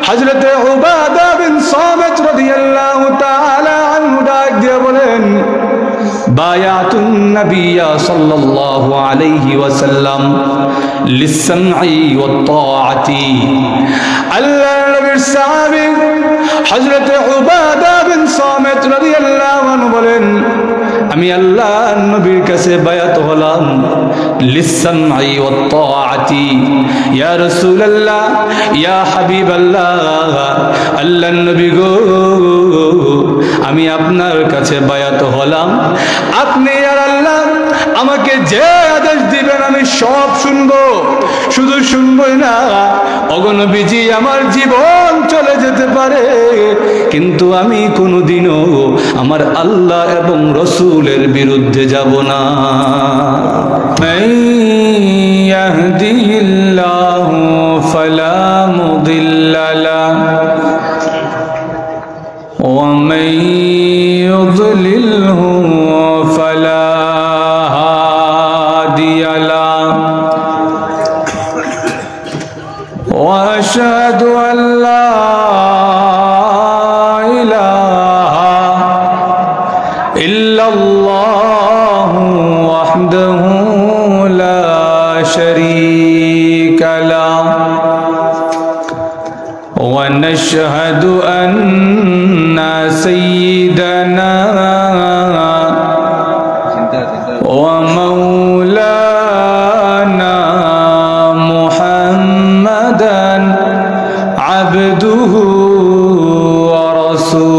হযরত উবাদা বিন সামিত রাদিয়াল্লাহু তাআলা আনহু ডাক দিয়ে বলেন, বায়াতুন নবিয়্যা সাল্লাল্লাহু আলাইহি ওয়াসাল্লাম লিসসামঈ ওয়াত তাআতি। আল্লাহর নবীর সাহাবী হযরত উবাদা বিন সামিত রাদিয়াল্লাহু আনহু বলেন, আমি আল্লাহর নবীর কাছে বায়াত হলাম লিসসামঈ ওয়াত তাআতি। ইয়া রাসূলুল্লাহ, ইয়া হাবিবাল্লাহ, আল্লাহর নবী গো, আমি আপনার কাছে বায়াত হলাম, আপনি আর আল্লাহ আমাকে যে আদেশ দিবেন আমি সব শুনবো, শুধু শুনবই না, ওগো নবীজি আমার জীবন চলে যেতে পারে কিন্তু আমি কোনোদিনও আমার আল্লাহ এবং রাসূলের বিরুদ্ধে যাব না। মান ইয়াহদিহিল্লাহু ফালা মুদিল্লা লাহু ওয়া মান ইউদ্লিলহু ফালা হাদিয়া লাহু ওয়া আশহাদু আন লা ইলাহা ইল্লাল্লাহু ওয়াহদাহু লা শারীকা লাহু ওয়া নাশহাদু আন্না সাইয়্যিদানা ওয়া মাওলানা মুহাম্মাদান আবদুহু ওয়া রাসূলুহু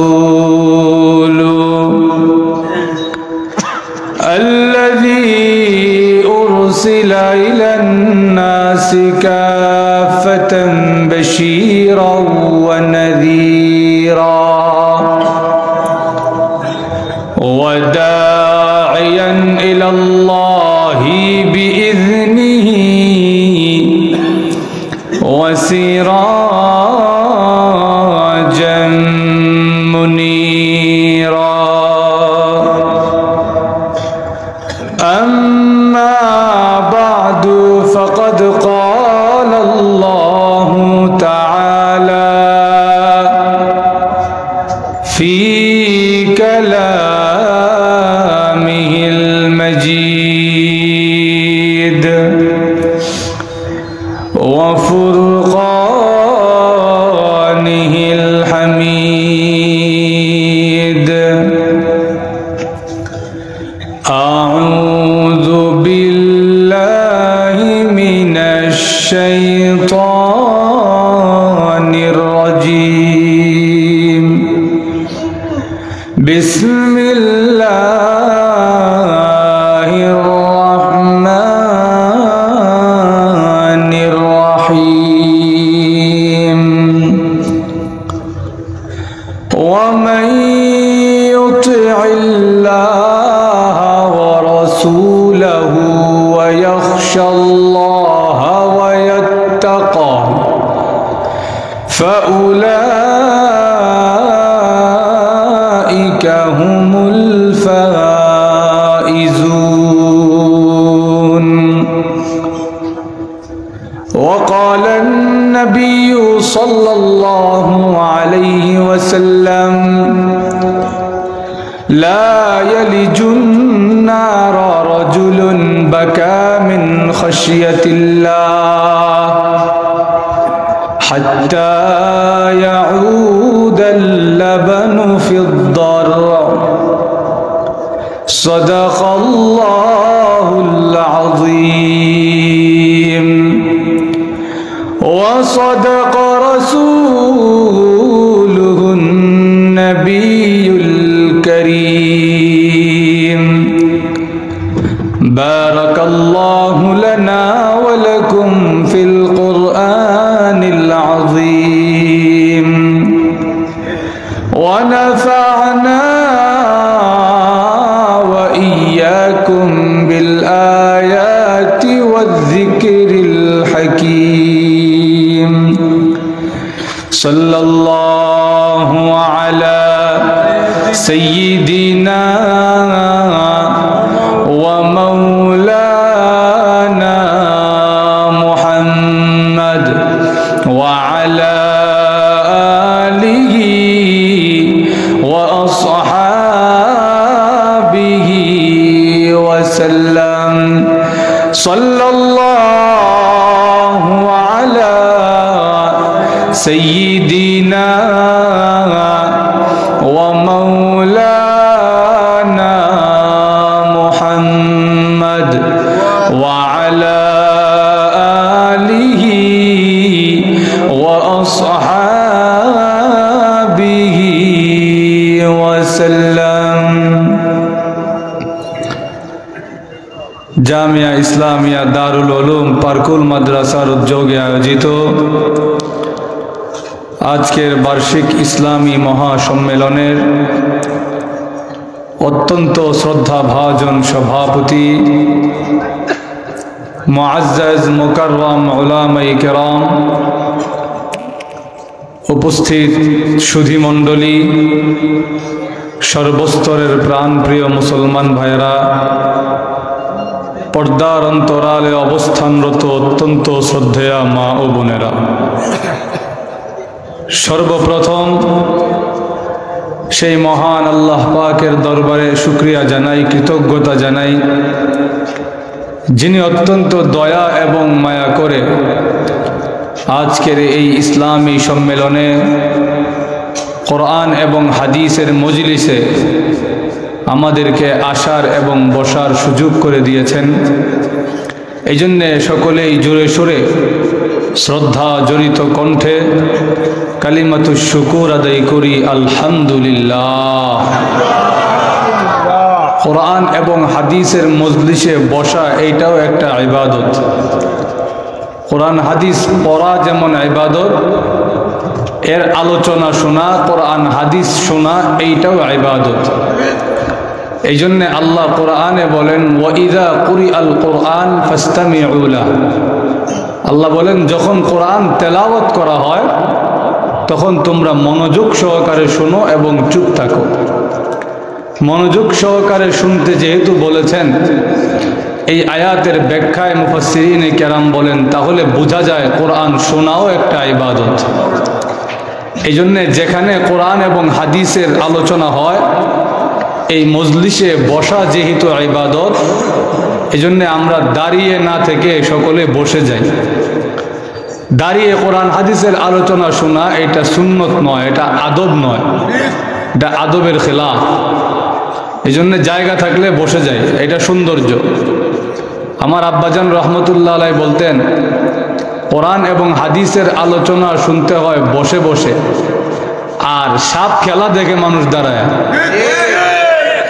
আল্লাযী উরসিলা ইলান নাসি কাফাতান বাশীরাও ওয়া নাযীরা ওয়া দা'iয়ান ইলাল্লাহি বিইذনিহি ওয়া সিরাজাম মুনীরা। أما بعد فقد قال الله تعالى في كلامه المجيد وفرقانه الحميد. أعوذ بالله من الشيطان الرجيم. بسم الله الرحمن الرحيم. ومن يطع الله ورسوله ويخشى الله ويتقه فأولئك هم الفائزون. وقال النبي صلى الله عليه وسلم لا يلج النار رجل بكى من خشية الله حتى يعود اللبن في الضرع. صدق الله العظيم وصدق رسوله النبي الكريم. بارك الله لنا ولكم في القرآن العظيم ونفعنا وإياكم بالآيات والذكر الحكيم. صلى الله على سيدنا ومولانا محمد وعلى সাল্লাল্লাহু আলা সাইয়্যিদিনা ওয়া মাওলানা মুহাম্মদ ওয়া আলা আলিহি ওয়া আসহাবিহি ওয়া সাল্লাম। জামিয়া ইসলামিয়া দারুল উলুম পারকুল মাদ্রাসার উদ্যোগে আয়োজিত আজকের বার্ষিক ইসলামী মহাসম্মেলনের অত্যন্ত শ্রদ্ধাভাজন সভাপতি মুআজ্জাজ মুকাররম উলামায়ে কেরাম, উপস্থিত সুধীমণ্ডলী, সর্বস্তরের প্রাণপ্রিয় মুসলমান ভাইয়েরা, পর্দার অন্তরালে অবস্থানরত অত্যন্ত শ্রদ্ধেয়া মা ও বোনেরা, সর্বপ্রথম সেই মহান আল্লাহ পাকের দরবারে শুকরিয়া জানাই, কৃতজ্ঞতা জানাই, যিনি অত্যন্ত দয়া এবং মায়া করে আজকের এই ইসলামী সম্মেলনে কোরআন এবং হাদিসের মজলিসে আমাদেরকে আসার এবং বসার সুযোগ করে দিয়েছেন। এই জন্যে সকলেই জোরে সোরে শ্রদ্ধা জড়িত কণ্ঠে কালিমাতুশ শুকুর আদায় করি, আলহামদুলিল্লাহ। কোরআন এবং হাদিসের মজলিসে বসা এইটাও একটা ইবাদত। কোরআন হাদিস পড়া যেমন ইবাদত, এর আলোচনা শোনা, কোরআন হাদিস শোনা এইটাও ইবাদত। এই জন্যে আল্লাহ কোরআনে বলেন ওয়াইদা কুরিআল কোরআন ফাসতামিউ লাহু। আল্লাহ বলেন যখন কোরআন তেলাওয়াত করা হয় তখন তোমরা মনোযোগ সহকারে শোনো এবং চুপ থাকো। মনোযোগ সহকারে শুনতে যেহেতু বলেছেন, এই আয়াতের ব্যাখ্যায় মুফাসসিরিনে কেরাম বলেন তাহলে বোঝা যায় কোরআন শোনাও একটা ইবাদত। এই জন্যে যেখানে কোরআন এবং হাদিসের আলোচনা হয় এই মজলিসে বসা যেহেতু ইবাদত, এজন্য আমরা দাঁড়িয়ে না থেকে সকলে বসে যাই। দাঁড়িয়ে কোরআন হাদিসের আলোচনা শোনা এটা সুন্নত নয়, এটা আদব নয়, এটা আদবের খেলাফ। এই জন্য জায়গা থাকলে বসে যাই, এটা সৌন্দর্য। আমার আব্বাজান রহমতুল্লাহ আলাই বলতেন কোরআন এবং হাদিসের আলোচনা শুনতে হয় বসে বসে, আর সাপ খেলা দেখে মানুষ দাঁড়ায়।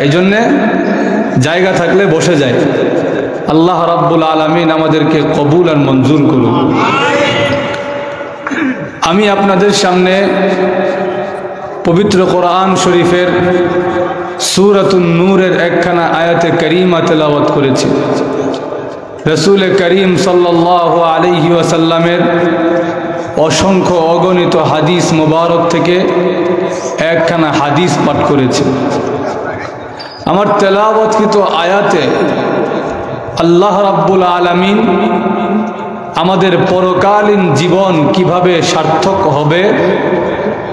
এই জন্যে জায়গা থাকলে বসে যায়। আল্লাহ রাব্বুল আলামিন আমাদেরকে কবুল আর মঞ্জুর করুন। আমি আপনাদের সামনে পবিত্র কোরআন শরীফের সূরাতুন নূরের একখানা আয়াতে কারিমা তেলাওয়াত করেছি। রাসূল করিম সাল্লাল্লাহু আলাইহি ওয়াসাল্লামের অসংখ্য অগণিত হাদিস মুবারক থেকে একখানা হাদিস পাঠ করেছি। আমার তেলাওয়াতকৃত আয়াতে আল্লাহ রাব্বুল আলামিন আমাদের পরকালীন জীবন কিভাবে সার্থক হবে,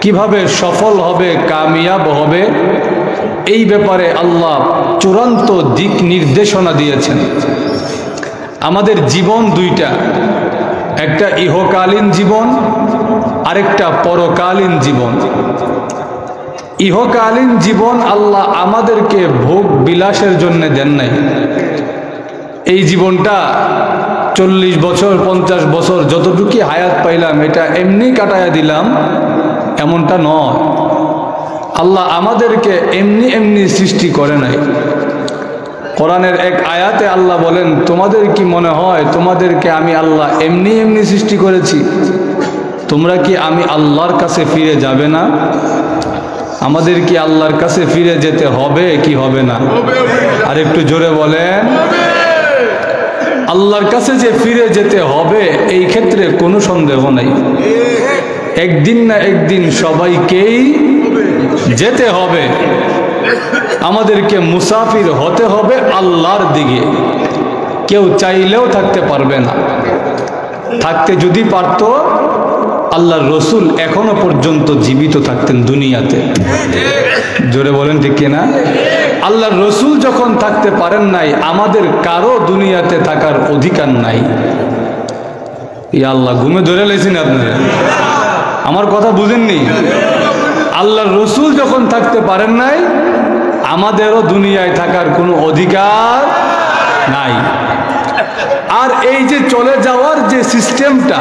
কিভাবে সফল হবে, কামিয়াব হবে, এই ব্যাপারে আল্লাহ চূড়ান্ত দিক নির্দেশনা দিয়েছেন। আমাদের জীবন দুইটা, একটা ইহকালীন জীবন আরেকটা পরকালীন জীবন। ইহকালীন জীবন আল্লাহ আমাদেরকে ভোগ বিলাসের জন্য দেন নাই। এই জীবনটা 40 বছর 50 বছর যতটুকু হায়াত পাইলাম এটা এমনি কাটায়া দিলাম, এমনটা নয়। আল্লাহ আমাদেরকে এমনি এমনি সৃষ্টি করে নাই। কোরআনের এক আয়াতে আল্লাহ বলেন তোমাদের কি মনে হয় তোমাদেরকে আমি আল্লাহ এমনি এমনি সৃষ্টি করেছি? তোমরা কি আমি আল্লাহর কাছে ফিরে যাবে না? আমাদের কি আল্লাহর কাছে ফিরে যেতে হবে কি হবে না? আর একটু জোরে বলেন। আল্লাহর কাছে যে ফিরে যেতে হবে এই ক্ষেত্রে কোনো সন্দেহ নাই। একদিন না একদিন সবাইকেই যেতে হবে। আমাদেরকে মুসাফির হতে হবে আল্লাহর দিকে। কেউ চাইলেও থাকতে পারবে না। থাকতে যদি পারত আল্লাহর রসুল এখনো পর্যন্ত জীবিত থাকতেন দুনিয়াতে। জোরে বলেন ঠিক কিনা? আল্লাহর রসুল যখন থাকতে পারেন নাই, আমাদের কারো দুনিয়াতে থাকার অধিকার নাই। ইয়া আল্লাহ, ঘুমে ধরে লেছেন আপনারা? আমার কথা বুঝেননি? আল্লাহর রসুল যখন থাকতে পারেন নাই, আমাদেরও দুনিয়ায় থাকার কোনো অধিকার নাই। আর এই যে চলে যাওয়ার যে সিস্টেমটা,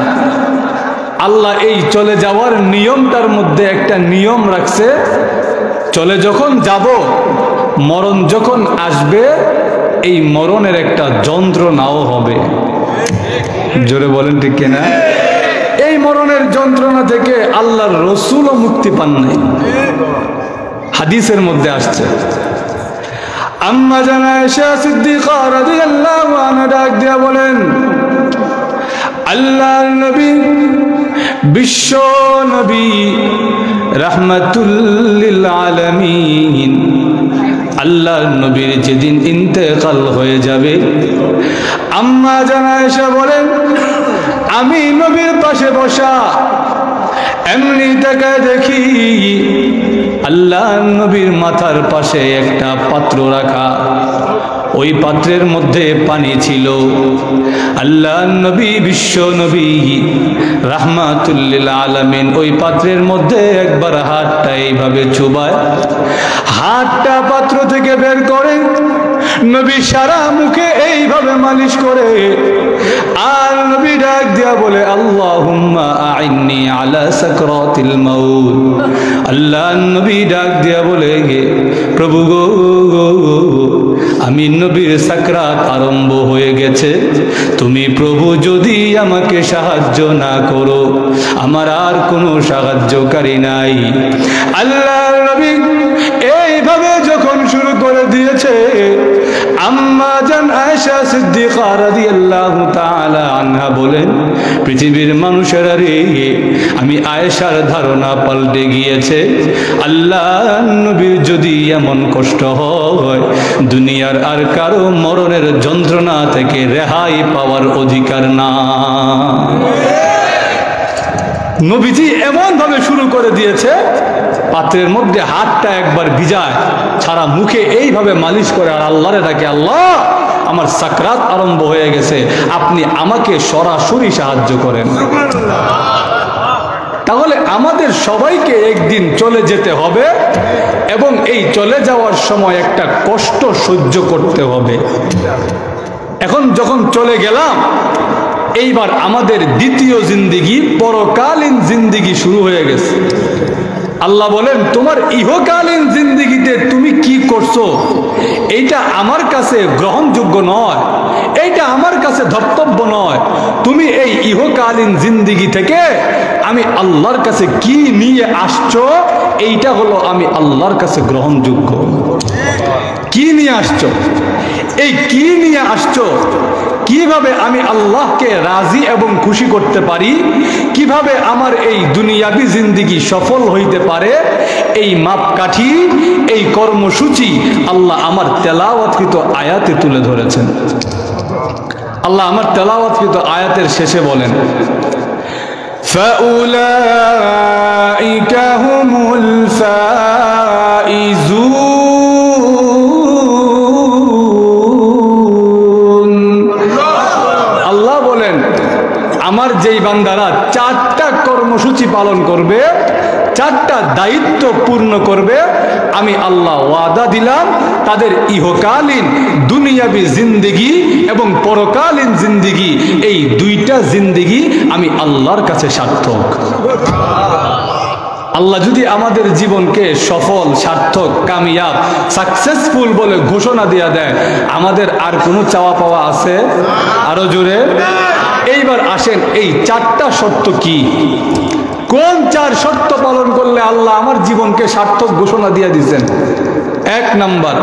আল্লাহ এই চলে যাওয়ার নিয়মটার মধ্যে একটা নিয়ম রাখছে। চলে যখন যাব, মরণ যখন আসবে, এই মরণের একটা যন্ত্রণাও হবে। জোরে বলেন ঠিক কিনা? এই মরণের যন্ত্রণা থেকে আল্লাহর রসুলও মুক্তি পান নাই। হাদিসের মধ্যে আসছে, আম্মা জান আয়েশা সিদ্দিকা রাদিয়াল্লাহু আনহা ডাক দিয়া বলেন, আল্লাহর নবী, বিশ্ব নবী, রাহমাতুল লিল আলামিন, আল্লাহর নবীর যেদিন ইন্তেকাল হয়ে যাবে, আম্মা জান আয়েশা বলেন, আমি নবীর পাশে বসা, এমনি তাকায় দেখি আল্লাহর নবীর মাথার পাশে একটা পাত্র রাখা। ওই পাত্রের মধ্যে পানি ছিল। আল্লাহর নবী, বিশ্ব নবী, রাহমাতুল লিল আলামিন ওই পাত্রের মধ্যে একবার হাতটা এইভাবে চুবায়, হাতটা পাত্র থেকে বের করে নবী সারা মুখে এইভাবে মালিশ করে। আর নবী ডাক দিয়া বলে, আল্লাহুম্মা আইন্নি আলা সাকরাতিল মাউত। আল্লাহর নবী ডাক দিয়া বলে, প্রভু গো, আমি নবীর সাকরাত আরম্ভ হয়ে গেছে, তুমি প্রভু যদি আমাকে সাহায্য না করো, আমার আর কোনো সাহায্যকারী নাই। আল্লাহর নবী এইভাবে যখন শুরু করে দিয়েছে, আম্মা জান আয়েশা সিদ্দিকা রাদিয়াল্লাহু তাআলা আনহা বলেন, পৃথিবীর মানুষেরা রে, আমি আয়েশার ধারণা পাল্টে গিয়েছে। আল্লাহর নবীর যদি এমন কষ্ট হয়, দুনিয়ার আর কারো মরণের যন্ত্রণা থেকে রেহাই পাওয়ার অধিকার না। নবীজি এমন ভাবে শুরু করে দিয়েছে, পাত্রের মধ্যে হাতটা একবার ভিজায়, সারা মুখে এইভাবে মালিশ করে আর আল্লাহরে ডাকে, আল্লাহ আমার সাকরাত আরম্ভ হয়ে গেছে, আপনি আমাকে সরাসরি সাহায্য করেন। তাহলে আমাদের সবাইকে একদিন চলে যেতে হবে এবং এই চলে যাওয়ার সময় একটা কষ্ট সহ্য করতে হবে। এখন যখন চলে গেলাম, এইবার আমাদের দ্বিতীয় জিন্দিগি, পরকালীন জিন্দিগি শুরু হয়ে গেছে। আল্লাহ বলেন, তোমার ইহকালীন জিন্দিগিতে তুমি কি করছো এইটা আমার কাছে গ্রহণযোগ্য নয়, এইটা আমার কাছে ধর্তব্য নয়। তুমি এই ইহকালীন জিন্দিগি থেকে আমি আল্লাহর কাছে কি নিয়ে আসছো, এইটা হলো আমি আল্লাহর কাছে গ্রহণযোগ্য। কি নিয়ে আসছো, এই কি নিয়ে আসছো, কিভাবে আমি আল্লাহকে রাজি এবং খুশি করতে পারি, কিভাবে আমার এই দুনিয়াবি জিন্দিগি সফল হইতে পারে, এই মাপকাঠি, এই কর্মসূচি আল্লাহ আমার তেলাওয়াতকৃত আয়াতে তুলে ধরেছেন। আল্লাহ আমার তেলাওয়াতকৃত আয়াতের শেষে বলেন, ফাউলাইকা হুমুল ফাইজুন। আল্লাহ বলেন, আমার যেই বান্দারা চারটা কর্মসূচি পালন করবে, চারটা দায়িত্ব পূর্ণ করবে, আমি আল্লাহ ওয়াদা দিলাম তাদের ইহকালীন দুনিয়াবি জিন্দিগি এবং পরকালীন জিন্দিগি, এই দুইটা জিন্দিগি আমি আল্লাহর কাছে সার্থক। আল্লাহ যদি আমাদের জীবনকে সফল, সার্থক, কামিয়াব, সাকসেসফুল বলে ঘোষণা দিয়ে দেয়, আমাদের আর কোনো চাওয়া পাওয়া আছে? আরো জোরে। এইবার আসেন, এই চারটা শর্ত কি? কোন চার শর্ত পালন করলে আল্লাহ আমার জীবনকে সার্থক ঘোষণা দিয়ে দিয়েছেন? এক নাম্বার,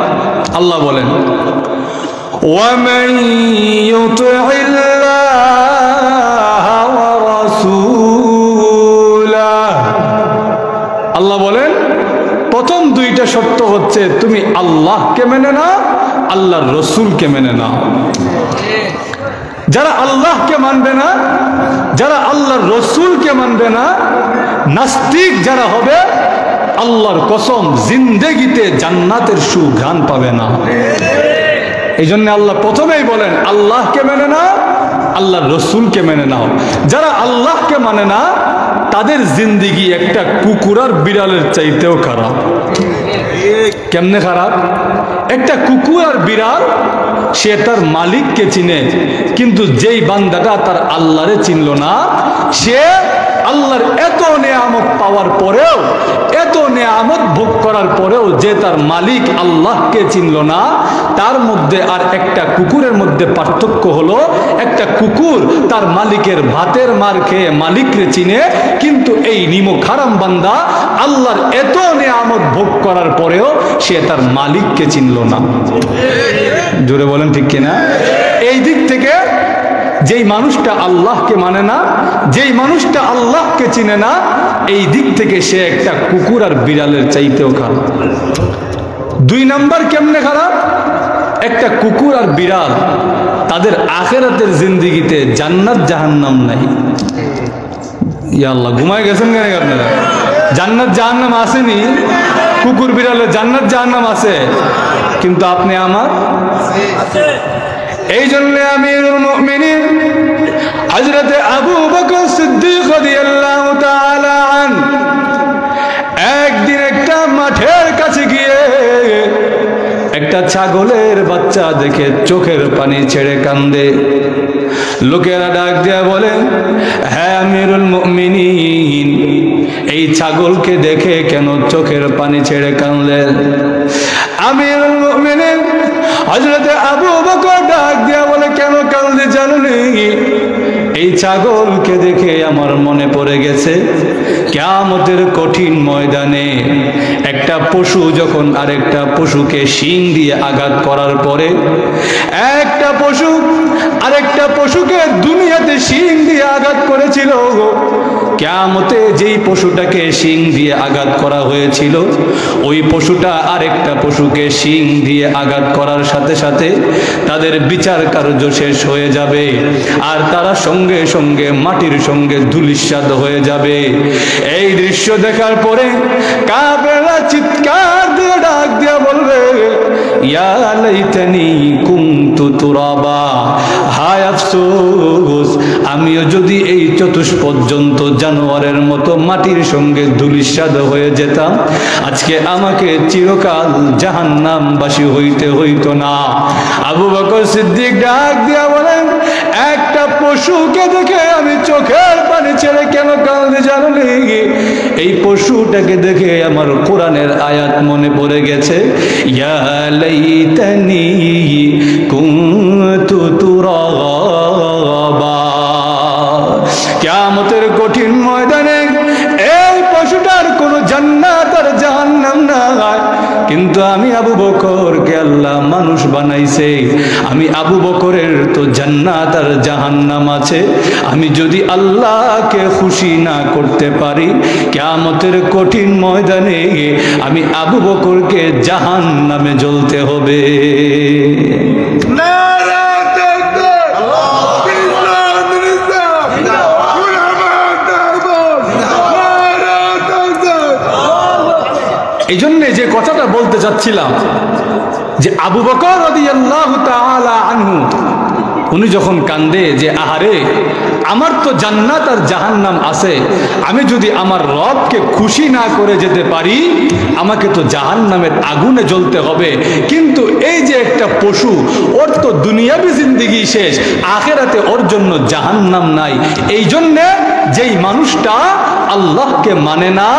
আল্লাহ বলেন, ওয়ামান ইউতি'িল্লাহ ওয়া রাসূলাহ। আল্লাহ বলেন, প্রথম দুইটা শর্ত হচ্ছে তুমি আল্লাহকে মেনে নাও, আল্লাহর রসুলকে মেনে নাও। যারা আল্লাহকে মানবে না, যারা আল্লাহর রসুলকে মানবে না, নাস্তিক যারা হবে, আল্লাহর কসম জিন্দেগিতে জান্নাতের সুঘ্রাণ পাবে না। এই জন্য আল্লাহ প্রথমেই বলেন আল্লাহকে মেনে না, আল্লাহর রসুলকে মেনে নাও। যারা আল্লাহকে মানে না তাদের জিন্দেগি একটা কুকুর আর বিড়ালের চাইতেও খারাপ। কেমনে খারাপ? একটা কুকুর আর বিড়াল সে তার মালিককে চিনে, কিন্তু যেই বান্দাটা তার আল্লাহরে চিনল না, সে আল্লাহর এত নেয়ামত পাওয়ার পরেও, এত নেয়ামত ভোগ করার পরেও যে তার মালিক আল্লাহকে চিনল না, তার মধ্যে আর একটা কুকুরের মধ্যে পার্থক্য হলো, একটা কুকুর তার মালিকের ভাতের মার খেয়ে মালিককে চিনে, কিন্তু এই নিমক হারাম বান্দা আল্লাহর এত নেয়ামত ভোগ করার পরেও সে তার মালিককে চিনল না। জোরে বলেন ঠিক কিনা? এই দিক থেকে যেই মানুষটা আল্লাহকে মানে না, যেই মানুষটা আল্লাহকে চিনে না, এই দিক থেকে সে একটা কুকুর আর বিড়ালের চাইতেও খারাপ। দুই নাম্বার কেমনে খারাপ? একটা কুকুর আর বিড়াল তাদের আখিরাতের জিন্দেগিতে জান্নাত জাহান্নাম নাই। ইয়া আল্লাহ, ঘুমায় গেছেন কেন আপনারা? জান্নাত জাহান্নাম আসেনি? কুকুর বিড়ালের জান্নাত জাহান্নাম আছে, কিন্তু আপনি আমার। এই জন্য আমিরুল মুমিনিন হযরত আবু বকর সিদ্দিক রাদিয়াল্লাহু তাআলা আন একদিন একটা মাঠের কাছে গিয়ে একটা ছাগলের বাচ্চা দেখে চোখের পানি ছেড়ে কান্দে। লোকেরা ডাক দিয়া বলে, হ্যাঁ আমিরুল মুমিনিন, এই ছাগলকে দেখে কেন চোখের পানি ছেড়ে কাঁদলেন? আমিরুল মুমিনিন হযরত আবু বকর ডাক দিয়া বলে, কেন কাঁদলে জানেন? এই ছাগলকে দেখে আমার মনে পড়ে গেছে কিয়ামতের কঠিন ময়দানে একটা পশু যখন আরেকটা পশুকে শিং দিয়ে আঘাত করার পরে, একটা পশু আরেকটা পশুকে দুনিয়াতে শিং দিয়ে আঘাত করেছিল, কিয়ামতে যেই পশুটাকে শিং দিয়ে আঘাত করা হয়েছিল ওই পশুটা আরেকটা পশুকে শিং দিয়ে আঘাত করার সাথে সাথে তাদের বিচার কার্য শেষ হয়ে যাবে, আর তারা সঙ্গে সঙ্গে মাটির সঙ্গে ধূলিসাৎ হয়ে যাবে। এই দৃশ্য দেখার পরে কাফেররা চিৎকার দিয়ে ডাক দিয়া বলবে, ইয়া লাইতানি কুনতু তুরাবা, হায় আফসোস, আমিও যদি এই চতুষ্পর্যন্ত জানোয়ারের মতো মাটির সঙ্গে ধূলিসাৎ হয়ে যেতাম, আজকে আমাকে চিরকাল জাহান্নামবাসী হইতে হইতো না। আবু বকর সিদ্দিক ডাক দিয়া বলেন, একটা পশুকে দেখে আমি চোখের পানি ছেড়ে কেন কাঁদতে জানি? এই পশুটাকে দেখে আমার কোরআনের আয়াত মনে পড়ে গেছে, ইয়া লাইতানি কুনতু তুরাবা। কিয়ামতের কঠিন ময়দানে এই পশুটার কোনো জান্নাত আর জাহান্নাম নাই, কিন্তু আমি আবু বকরকে আল্লাহ মানুষ বানাইছে, আমি আবু বকরের তো জান্নাত আর জাহান্নাম আছে। আমি যদি আল্লাহকে খুশি না করতে পারি, কিয়ামতের কঠিন ময়দানে আমি আবু বকরকে জাহান্নামে জ্বলতে হবে। এই জন্য যে কথাটা বলতে চাচ্ছিলাম, যে আবু বকর রাদিয়াল্লাহু তাআলা আনহু উনি যখন কান্দে যে আহারে, আমার তো জান্নাত আর জাহান্নাম আছে, আমি যদি আমার রবকে খুশি না করে যেতে পারি আমাকে তো জাহান্নামের আগুনে জ্বলতে হবে। কিন্তু এই যে একটা পশু, ওর তো দুনিয়াবি জিন্দেগি শেষ, আখিরাতে ওর জন্য জাহান্নাম নাই। এই জন্যে যেই মানুষটা আল্লাহকে মানে না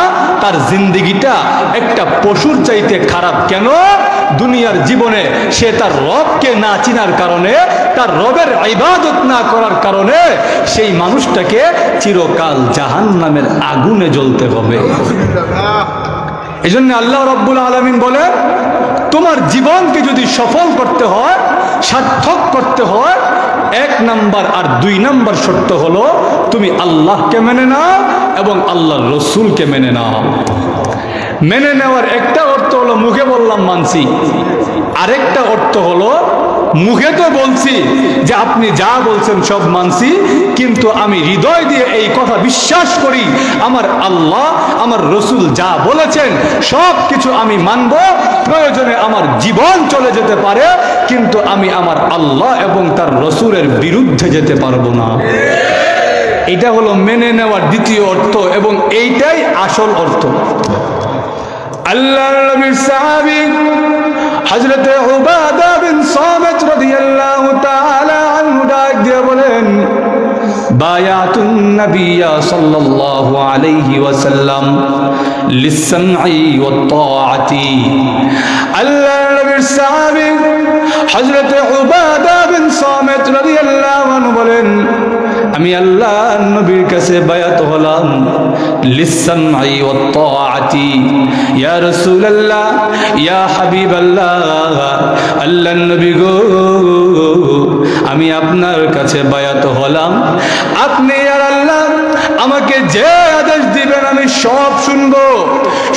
তার জিন্দেগিটা একটা পশুর চাইতে খারাপ। কেন? দুনিয়ার জীবনে সে তার রবকে না চিনার কারণে, তার রবের ইবাদত না করার কারণে সেই মানুষটাকে চিরকাল জাহান্নামের আগুনে জ্বলতে হবে। এই জন্য আল্লাহ রাব্বুল আলামিন বলে, তোমার জীবনকে যদি সফল করতে হয়, সার্থক করতে হয়, 1 নাম্বার আর 2 নাম্বার শর্ত হলো তুমি আল্লাহকে মেনে নাও এবং আল্লাহর রসুলকে মেনে নাও। মেনে নেওয়ার একটা অর্থ হলো মুখে বললাম মানছি, আরেকটা অর্থ হলো মুখে তো বলছি যে আপনি যা বলছেন সব মানছি, কিন্তু আমি হৃদয় দিয়ে এই কথা বিশ্বাস করি আমার আল্লাহ আমার রসুল যা বলেছেন সব কিছু আমি মানব, প্রয়োজনে আমার জীবন চলে যেতে পারে, কিন্তু আমি আমার আল্লাহ এবং তার রসুলের বিরুদ্ধে যেতে পারবো না। এটা হলো মেনে নেওয়ার দ্বিতীয় অর্থ, এবং এইটাই আসল অর্থ। আল্লাহর নবীর সাহাবী হযরত উবাদা বিন সামিত রাদিয়াল্লাহু তাআলা আনহু ডাক দিয়ে বলেন, বায়াতুন নবিয়্যা সাল্লাল্লাহু আলাইহি ওয়াসাল্লাম লিসসামঈ ওয়াত তাআতি। আল্লাহর নবীর সাহাবী হযরত উবাদা বিন সামিত রাদিয়াল্লাহু আনহু বলেন, আমি আল্লাহর নবীর কাছে বায়াত হলাম লিসসামঈ ওয়াত তাআতি। ইয়া রাসূলুল্লাহ, ইয়া হাবিবাল্লাহ, আল্লাহর নবী গো, আমি আপনার কাছে বায়াত হলাম, আপনি আর আল্লাহ আমাকে যে আদেশ দিবেন আমি সব শুনবো,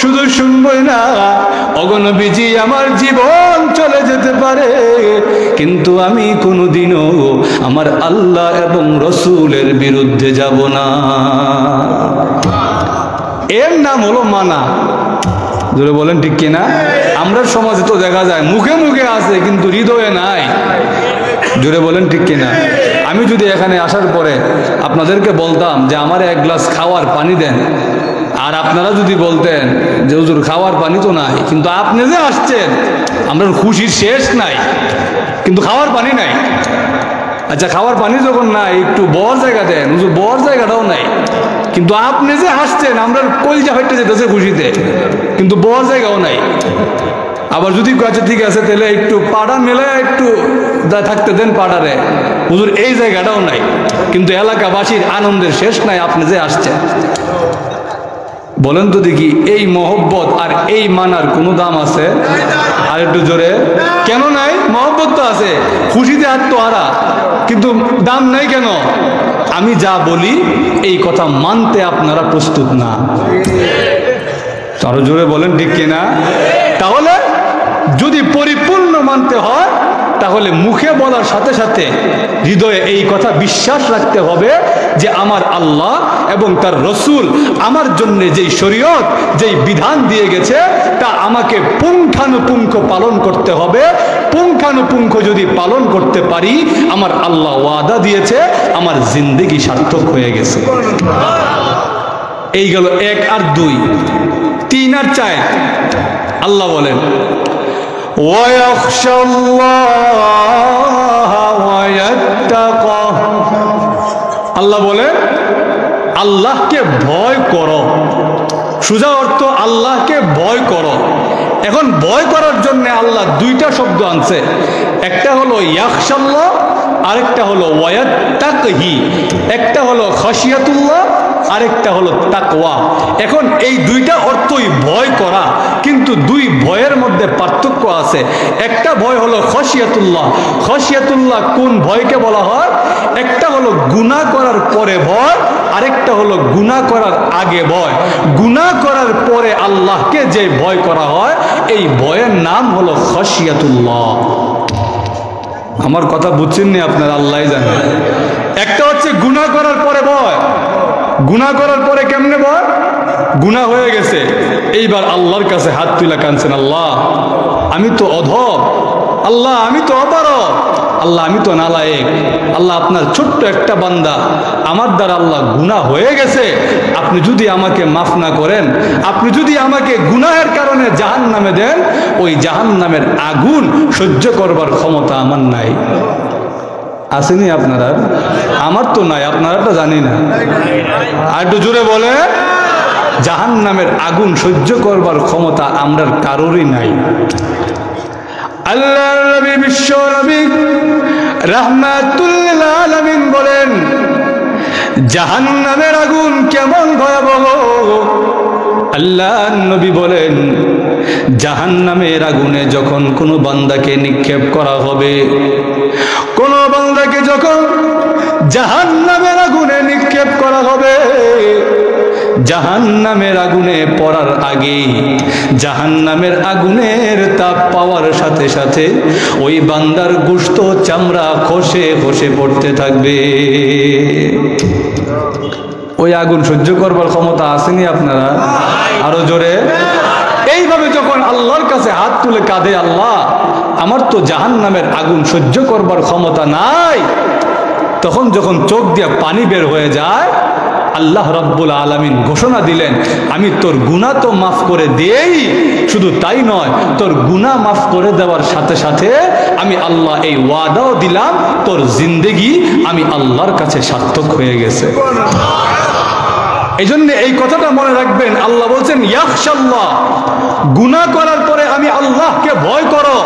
শুধু শুনবই না, ওগো নবীজি আমার জীবন চলে যেতে পারে, কিন্তু আমি কোনোদিনও আমার আল্লাহ এবং রসুলের বিরুদ্ধে যাব না। এর নাম হলো মানা। জোরে বলেন ঠিক কিনা? আমরা সমাজে তো দেখা যায় মুখে মুখে আছে কিন্তু হৃদয়ে নাই। জোরে বলেন ঠিক কিনা? আমি যদি এখানে আসার পরে আপনাদেরকে বলতাম যে আমার এক গ্লাস খাওয়ার পানি দেন, আর আপনারা যদি বলতেন যে হুজুর খাওয়ার পানি তো নাই, কিন্তু আপনি যে আসছেন আমরা খুশির শেষ নাই, কিন্তু খাওয়ার পানি নাই। আচ্ছা খাওয়ার পানি যখন নাই একটু বর জায়গা দেন, হুজুর বর জায়গাটাও নাই, কিন্তু আপনি যে হাসছেন আমরা কলজা ফাইটে যেতেছে খুশিতে, কিন্তু বর জায়গাও নাই। আবার যদি কাছে ঠিক আছে তাহলে একটু পাড়া মেলে একটু থাকতে দেন পাড়ারে, হুজুর এই জায়গাটাও নাই, কিন্তু এলাকাবাসীর আনন্দের শেষ নাই আপনি যে আসছেন। বলেন তো দেখি এই মহব্বত আর এই মানার কোনো দাম আছে? আর একটু জোরে কেন নাই? মহব্বত তো আছে, খুশিতে আত্মহারা, কিন্তু দাম নাই কেন? আমি যা বলি এই কথা মানতে আপনারা প্রস্তুত না। আরো জোরে বলেন ঠিক কিনা? তাহলে যদি পরিপূর্ণ মানতে হয় তাহলে মুখে বলার সাথে সাথে হৃদয়ে এই কথা বিশ্বাস রাখতে হবে যে আমার আল্লাহ এবং তার রসুল আমার জন্য যেই শরীয়ত যেই বিধান দিয়ে গেছে তা আমাকে পুঙ্খানুপুঙ্খ পালন করতে হবে। পুঙ্খানুপুঙ্খ যদি পালন করতে পারি আমার আল্লাহ ওয়াদা দিয়েছে আমার জিন্দেগি সার্থক হয়ে গেছে। এই গেল 1 আর 2, 3 আর 4। আল্লাহ বলেন আল্লাহ বলে আল্লাহকে ভয় করো। সোজা অর্থ আল্লাহকে ভয় করো। এখন ভয় করার জন্য আল্লাহ 2টা শব্দ আনছে, একটা হলো ইয়াখশাল্লাহ, আরেকটা হলো ওয়ায়াত্তাকহি। একটা হলো খাশিয়াতুল্লাহ, আরেকটা হলো তাকওয়া। এখন এই 2টা অর্থই ভয় করা, কিন্তু 2 ভয়ের মধ্যে পার্থক্য আছে। একটা ভয় হলো খাশিয়াতুল্লাহ। খাশিয়াতুল্লাহ কোন ভয়কে বলা হয়? একটা হলো গুনাহ করার পরে ভয়, আরেকটা হলো গুনাহ করার আগে ভয়। গুনাহ করার পরে আল্লাহকে যে ভয় করা হয় এই ভয়ের নাম হলো খাশিয়াতুল্লাহ। আমার কথা বুঝছেন নি আপনারা? আল্লাহই জানে। একটা হচ্ছে গুনাহ করার পরে ভয়। গুনাহ করার পরে কেমনে ভয়? গুনাহ হয়ে গেছে, এইবার আল্লাহর কাছে হাত তুলে কাঁদছেন, আল্লাহ আমি তো অধম, আল্লাহ আমি তো অপারগ, আল্লাহ আমি তো নালায়েক, আল্লাহ আপনার ছোট্ট একটা বান্দা, আমার দ্বারা আল্লাহ গুনাহ হয়ে গেছে, আপনি যদি আমাকে মাফ না করেন, আপনি যদি আমাকে গুনাহের কারণে জাহান্নামে দেন, ওই জাহান্নামের আগুন সহ্য করবার ক্ষমতা আমার নাই। আসেনি আপনারা? আমার তো নাই, আপনারা তো জানি না। আর একটু জোরে বলে, জাহান্নামের আগুন সহ্য করবার ক্ষমতা আমরার কারোরই নাই। আল্লাহর নবী বিশ্ব নবী রাহমাতুল লিল আলামিন বলেন জাহান্নামের আগুন কেমন ভয়াবহ। আল্লাহর নবী বলেন জাহান্নামের আগুনে যখন কোনো বান্দাকে নিক্ষেপ করা হবে, কোনো বান্দাকে যখন জাহান্নামের আগুনে নিক্ষেপ করা হবে, জাহান্নামের আগুনে পড়ার আগেই জাহান্নামের আগুনের তাপ পাওয়ার সাথে সাথে ওই বান্দার গোশত চামড়া খসে খসে পড়তে থাকবে। ওই আগুন সহ্য করবার ক্ষমতা আসেনি আপনারা? আরো জোরে। এইভাবে যখন আল্লাহর কাছে হাত তুলে কাঁদে, আল্লাহ আমার তো জাহান্নামের আগুন সহ্য করবার ক্ষমতা নাই, তখন যখন চোখ দিয়ে পানি বের হয়ে যায়, আল্লাহ রাব্বুল আলামিন ঘোষণা দিলেন, আমি তোর গুনাহ তো মাফ করে দেই, শুধু তাই নয়, তোর গুনাহ মাফ করে দেওয়ার সাথে সাথে আমি আল্লাহ এই ওয়াদাও দিলাম, তোর জিন্দেগি আমি আল্লাহর কাছে সার্থক হয়ে গেছে। এই জন্য এই কথাটা মনে রাখবেন, আল্লাহ বলছেন ইয়াখশাল্লাহ, গুনাহ করার পরে আমি আল্লাহকে ভয় করো।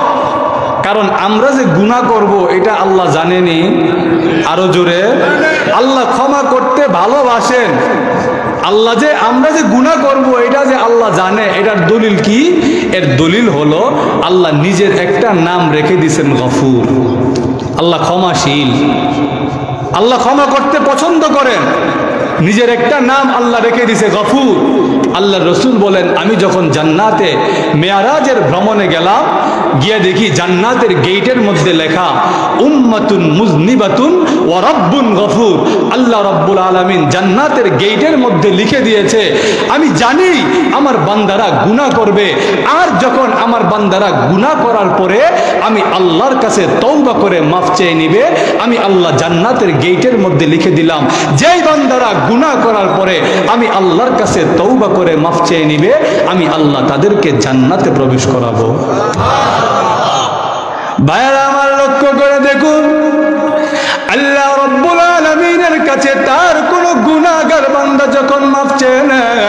কারণ আমরা যে গুনাহ করব এটা আল্লাহ জানেনি। আরো জোরে। আল্লাহ ক্ষমা করতে ভালোবাসেন। আল্লাহ যে আমরা যে গুনাহ করব এটা যে আল্লাহ জানে, এটার দলিল কি? এর দলিল হলো আল্লাহ নিজের একটা নাম রেখে দিয়েছেন গফুর। আল্লাহ ক্ষমাশীল, আল্লাহ ক্ষমা করতে পছন্দ করেন। নিজের একটা নাম আল্লাহ রেখে দিয়েছে গফুর। আল্লাহ রসুল বলেন, আমি যখন জান্নাতে মেয়ারাজের ভ্রমণে গেলাম, গিয়ে দেখি জান্নাতের গেটের মধ্যে লেখা উম্মাতুন মুজনিবাতুন ওয়া রাব্বুন গফুর। আল্লাহ রাব্বুল আলামিন জান্নাতের গেটের মধ্যে লিখে দিয়েছে, আমি জানি আমার বান্দারা গুনাহ করবে, আর যখন আমার বান্দারা গুনাহ করার পরে আমি আল্লাহর কাছে তওবা করে মাফ চেয়ে নিবে, আমি আল্লাহ জান্নাতের গেটের মধ্যে লিখে দিলাম, যেই বান্দারা গুনাহ করার পরে আমি আল্লাহর কাছে তওবা করে মাফ চেয়ে নিবে, আমি আল্লাহ তাদেরকে জান্নাতে প্রবেশ করাবো। ভাইরা আমার, লক্ষ্য করে দেখুন, আল্লাহ রাব্বুল আলামিনের কাছে তার কোন গুনাহগার বান্দা যখন মাফ চেয়ে নেয়,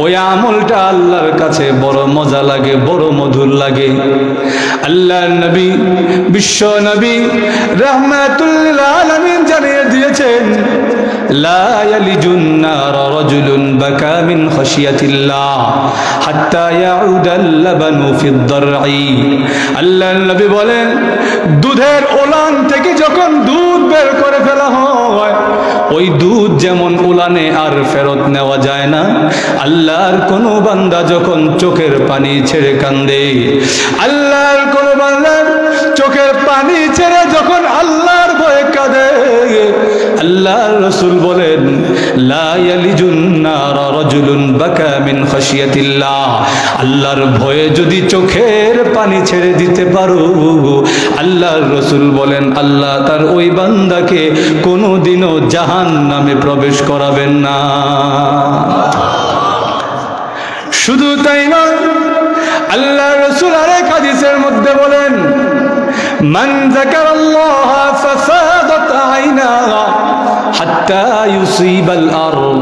ওই আমলটা আল্লাহর কাছে বড় মজা লাগে, বড় মধুর লাগে। আল্লাহর নবী, বিশ্ব নবী রাহমাতুল লিল আলামিন জানিয়ে দিয়েছেন, লা ইয়ালিজুন নার রাজুলুন বাকা মিন খাশিয়াতিল্লাহ হাত্তা ইয়াউদাল লাবানু ফিদ দারঈ। আল্লাহর নবী বলেন, দুধের ওলান থেকে যখন দুধ বের করে ফেলা হয়, ওই দুধ যেমন উলানে আর ফেরত নেওয়া যায় না, আল্লাহর কোন বান্দা যখন চোখের পানি ছেড়ে কান্দে, আল্লাহর কোন বান্দা চোখের পানি ছেড়ে যখন আল্লাহর ভয়ে কাঁদে, আল্লাহর রাসূল বলেন, লা ইয়ালিজুন নার রাজুলুন বাকা মিন খাশিয়াতিল্লাহ। আল্লাহর ভয়ে যদি চোখের পানি ছেড়ে দিতে পারো, আল্লাহর রাসূল বলেন, আল্লাহ তার ওই বান্দাকে কোনোদিনও জাহান্নামে প্রবেশ করাবেন না। শুধু তাই নয়, আল্লাহর রাসূল আরেক হাদিসের মধ্যে বলেন, মান যাকারাল্লাহ ফাফাদাত আইনাহা হাত্তা ইউসিবাল আরদ।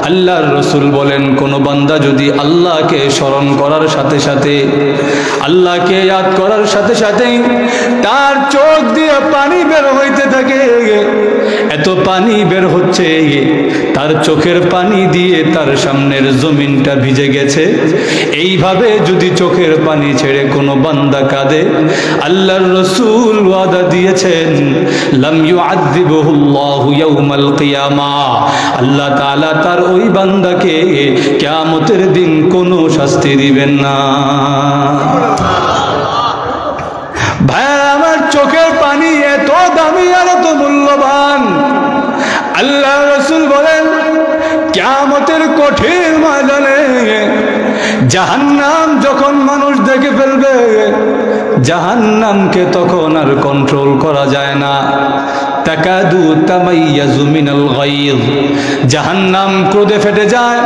আল্লাহর রাসূল বলেন, কোন বান্দা যদি আল্লাহকে স্মরণ করার সাথে সাথে, আল্লাহকে ইয়াদ করার সাথে সাথে তার চোখ দিয়ে পানি বের হইতে থাকে, এত পানি বের হচ্ছে তার চোখের পানি দিয়ে তার সামনের জমিনটা ভিজে গেছে, এইভাবে যদি চোখের পানি ছেড়ে কোনো বান্দা কাঁদে, আল্লাহর রাসূল ওয়াদা দিয়েছেন, লাম ইউআযিবুহুল্লাহু ইয়াউমাল কিয়ামাহ। আল্লাহ তাআলা তার ওই বান্দাকে কিয়ামতের দিন কোনো শাস্তি দিবেন না। ভাইরা আমার, চোখের পানি এত দামি আর এত মূল্যবান। আল্লাহ রাসূল বলেন, কিয়ামতের কঠিন ময়দানে জাহান্নাম যখন মানুষ দেখে ফেলবে, জাহান্নামকে তখন আর কন্ট্রোল করা যায় না। তাকাদু তামাইয়াজু মিনাল গায়য। জাহান্নাম ক্রোধে ফেটে যায়,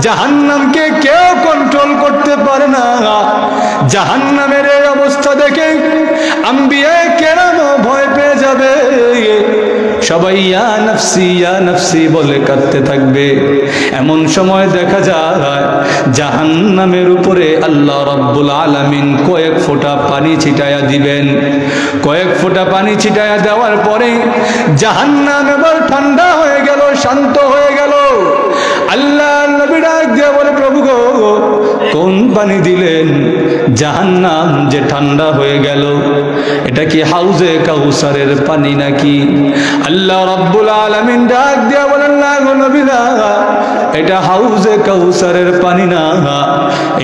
জাহান্নামকে কেউ কন্ট্রোল করতে পারে না। জাহান্নামের এই অবস্থা দেখে আম্বিয়া কেরামও ভয় পেয়ে যাবে, সবাই ইয়া নাফসি বলে কাঁদতে থাকবে। এমন সময় দেখা যায় জাহান্নামের উপরে আল্লাহ রাব্বুল আলামিন কয়েক ফোঁটা পানি ছিটায়া দিবেন। কয়েক ফোঁটা পানি ছিটায়া দেওয়ার পরে জাহান্নাম এবার ঠান্ডা হয়ে গেল, শান্ত হয়ে গেল। আল্লাহ নবী ডাক দিয়ে বলে, প্রভু গো, কোন পানি দিলেন? জাহান্নাম যে ঠান্ডা হয়ে গেল, এটা কি হাউজে কাউসারের পানি নাকি? আল্লাহ রাব্বুল আলামিন ডাক দিয়ে বলেন, না গো নবী না, এটা হাউজে কাউসারের পানি না,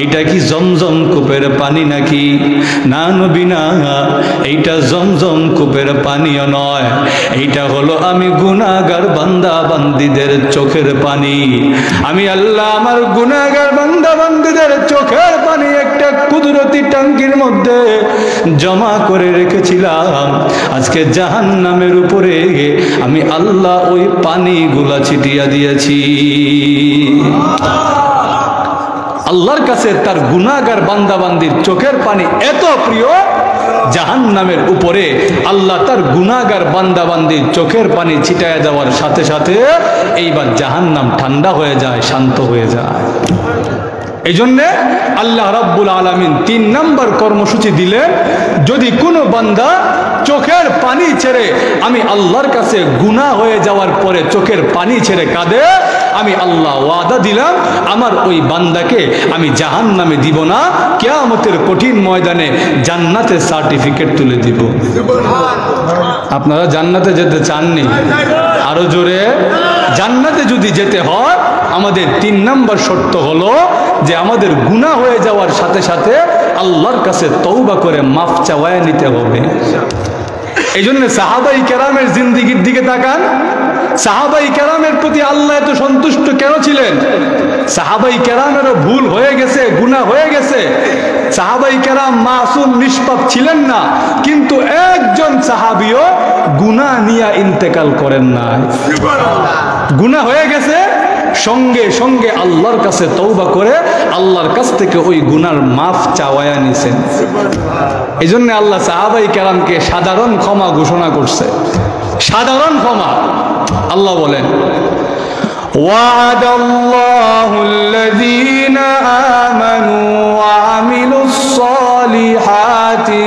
এইটা কি জমজম কূপের পানি নাকি? না নবী না, এইটা জমজম কূপের পানিও নয়, এইটা হলো আমি গুনাহগার বান্দা বান্দীদের চোখের পানি। আমি আল্লাহ আমার গুনাহগার বান্দা বান্দীদের চোখের পানি একটা কুদরতি ট্যাঙ্কির মধ্যে জমা করে রেখেছিলাম। আজকে জাহান্নামের উপরে আমি আল্লাহ ওই পানিগুলা ছিটিয়ে দিয়েছি। আল্লাহর কাছে তার গুনাহগার বান্দা বান্দির চোখের পানি এত প্রিয়, জাহান্নামের উপরে আল্লাহ তার গুনাহগার বান্দা বান্দির চোখের পানি ছিটায় দেওয়ার সাথে সাথে এইবার জাহান্নাম ঠান্ডা হয়ে যায়, শান্ত হয়ে যায়। এই জন্যে আল্লাহ রাব্বুল আলামিন 3 নম্বর কর্মসূচি দিলেন, যদি কোনো বান্দা চোখের পানি ছেড়ে আমি আল্লাহর কাছে গুনাহ হয়ে যাওয়ার পরে চোখের পানি ছেড়ে কাঁদে, আমি আল্লাহ ওয়াদা দিলাম আমার ওই বান্দাকে আমি জাহান্নামে দিব না, কিয়ামতের কঠিন ময়দানে জান্নাতের সার্টিফিকেট তুলে দিব। আপনারা জান্নাতে যেতে চাননি? আরো জোরে। জান্নাতে যদি যেতে হয় আমাদের 3 নম্বর শর্ত হলো যে আমাদের গুনাহ হয়ে যাওয়ার সাথে সাথে আল্লাহর কাছে তওবা করে মাফ চাওয়ায় নিতে হবে। এই জন্য সাহাবাই কেরামের জিন্দিগির দিকে তাকান। সাহাবাই কেরামের প্রতি আল্লাহ এত সন্তুষ্ট কেন ছিলেন? সাহাবাই কেরামেরও ভুল হয়ে গেছে, গুনাহ হয়ে গেছে। সাহাবাই কেরাম মাসুম নিষ্পাপ ছিলেন না, কিন্তু একজন সাহাবীও গুনাহ নিয়ে ইন্তেকাল করেন না। গুনাহ হয়ে গেছে, সঙ্গে সঙ্গে আল্লাহর কাছে তওবা করে আল্লাহর কাছ থেকে ওই গুনার মাফ চাওয়ায়া নিছেন। এই জন্য আল্লাহ সাহাবাই কেরামকে সাধারণ ক্ষমা ঘোষণা করছে। সাধারণ ক্ষমা। আল্লাহ বলেন, ওয়া'দাল্লাহুল্লাযীনা আমানু ওয়া আমিলুস সালিহাতি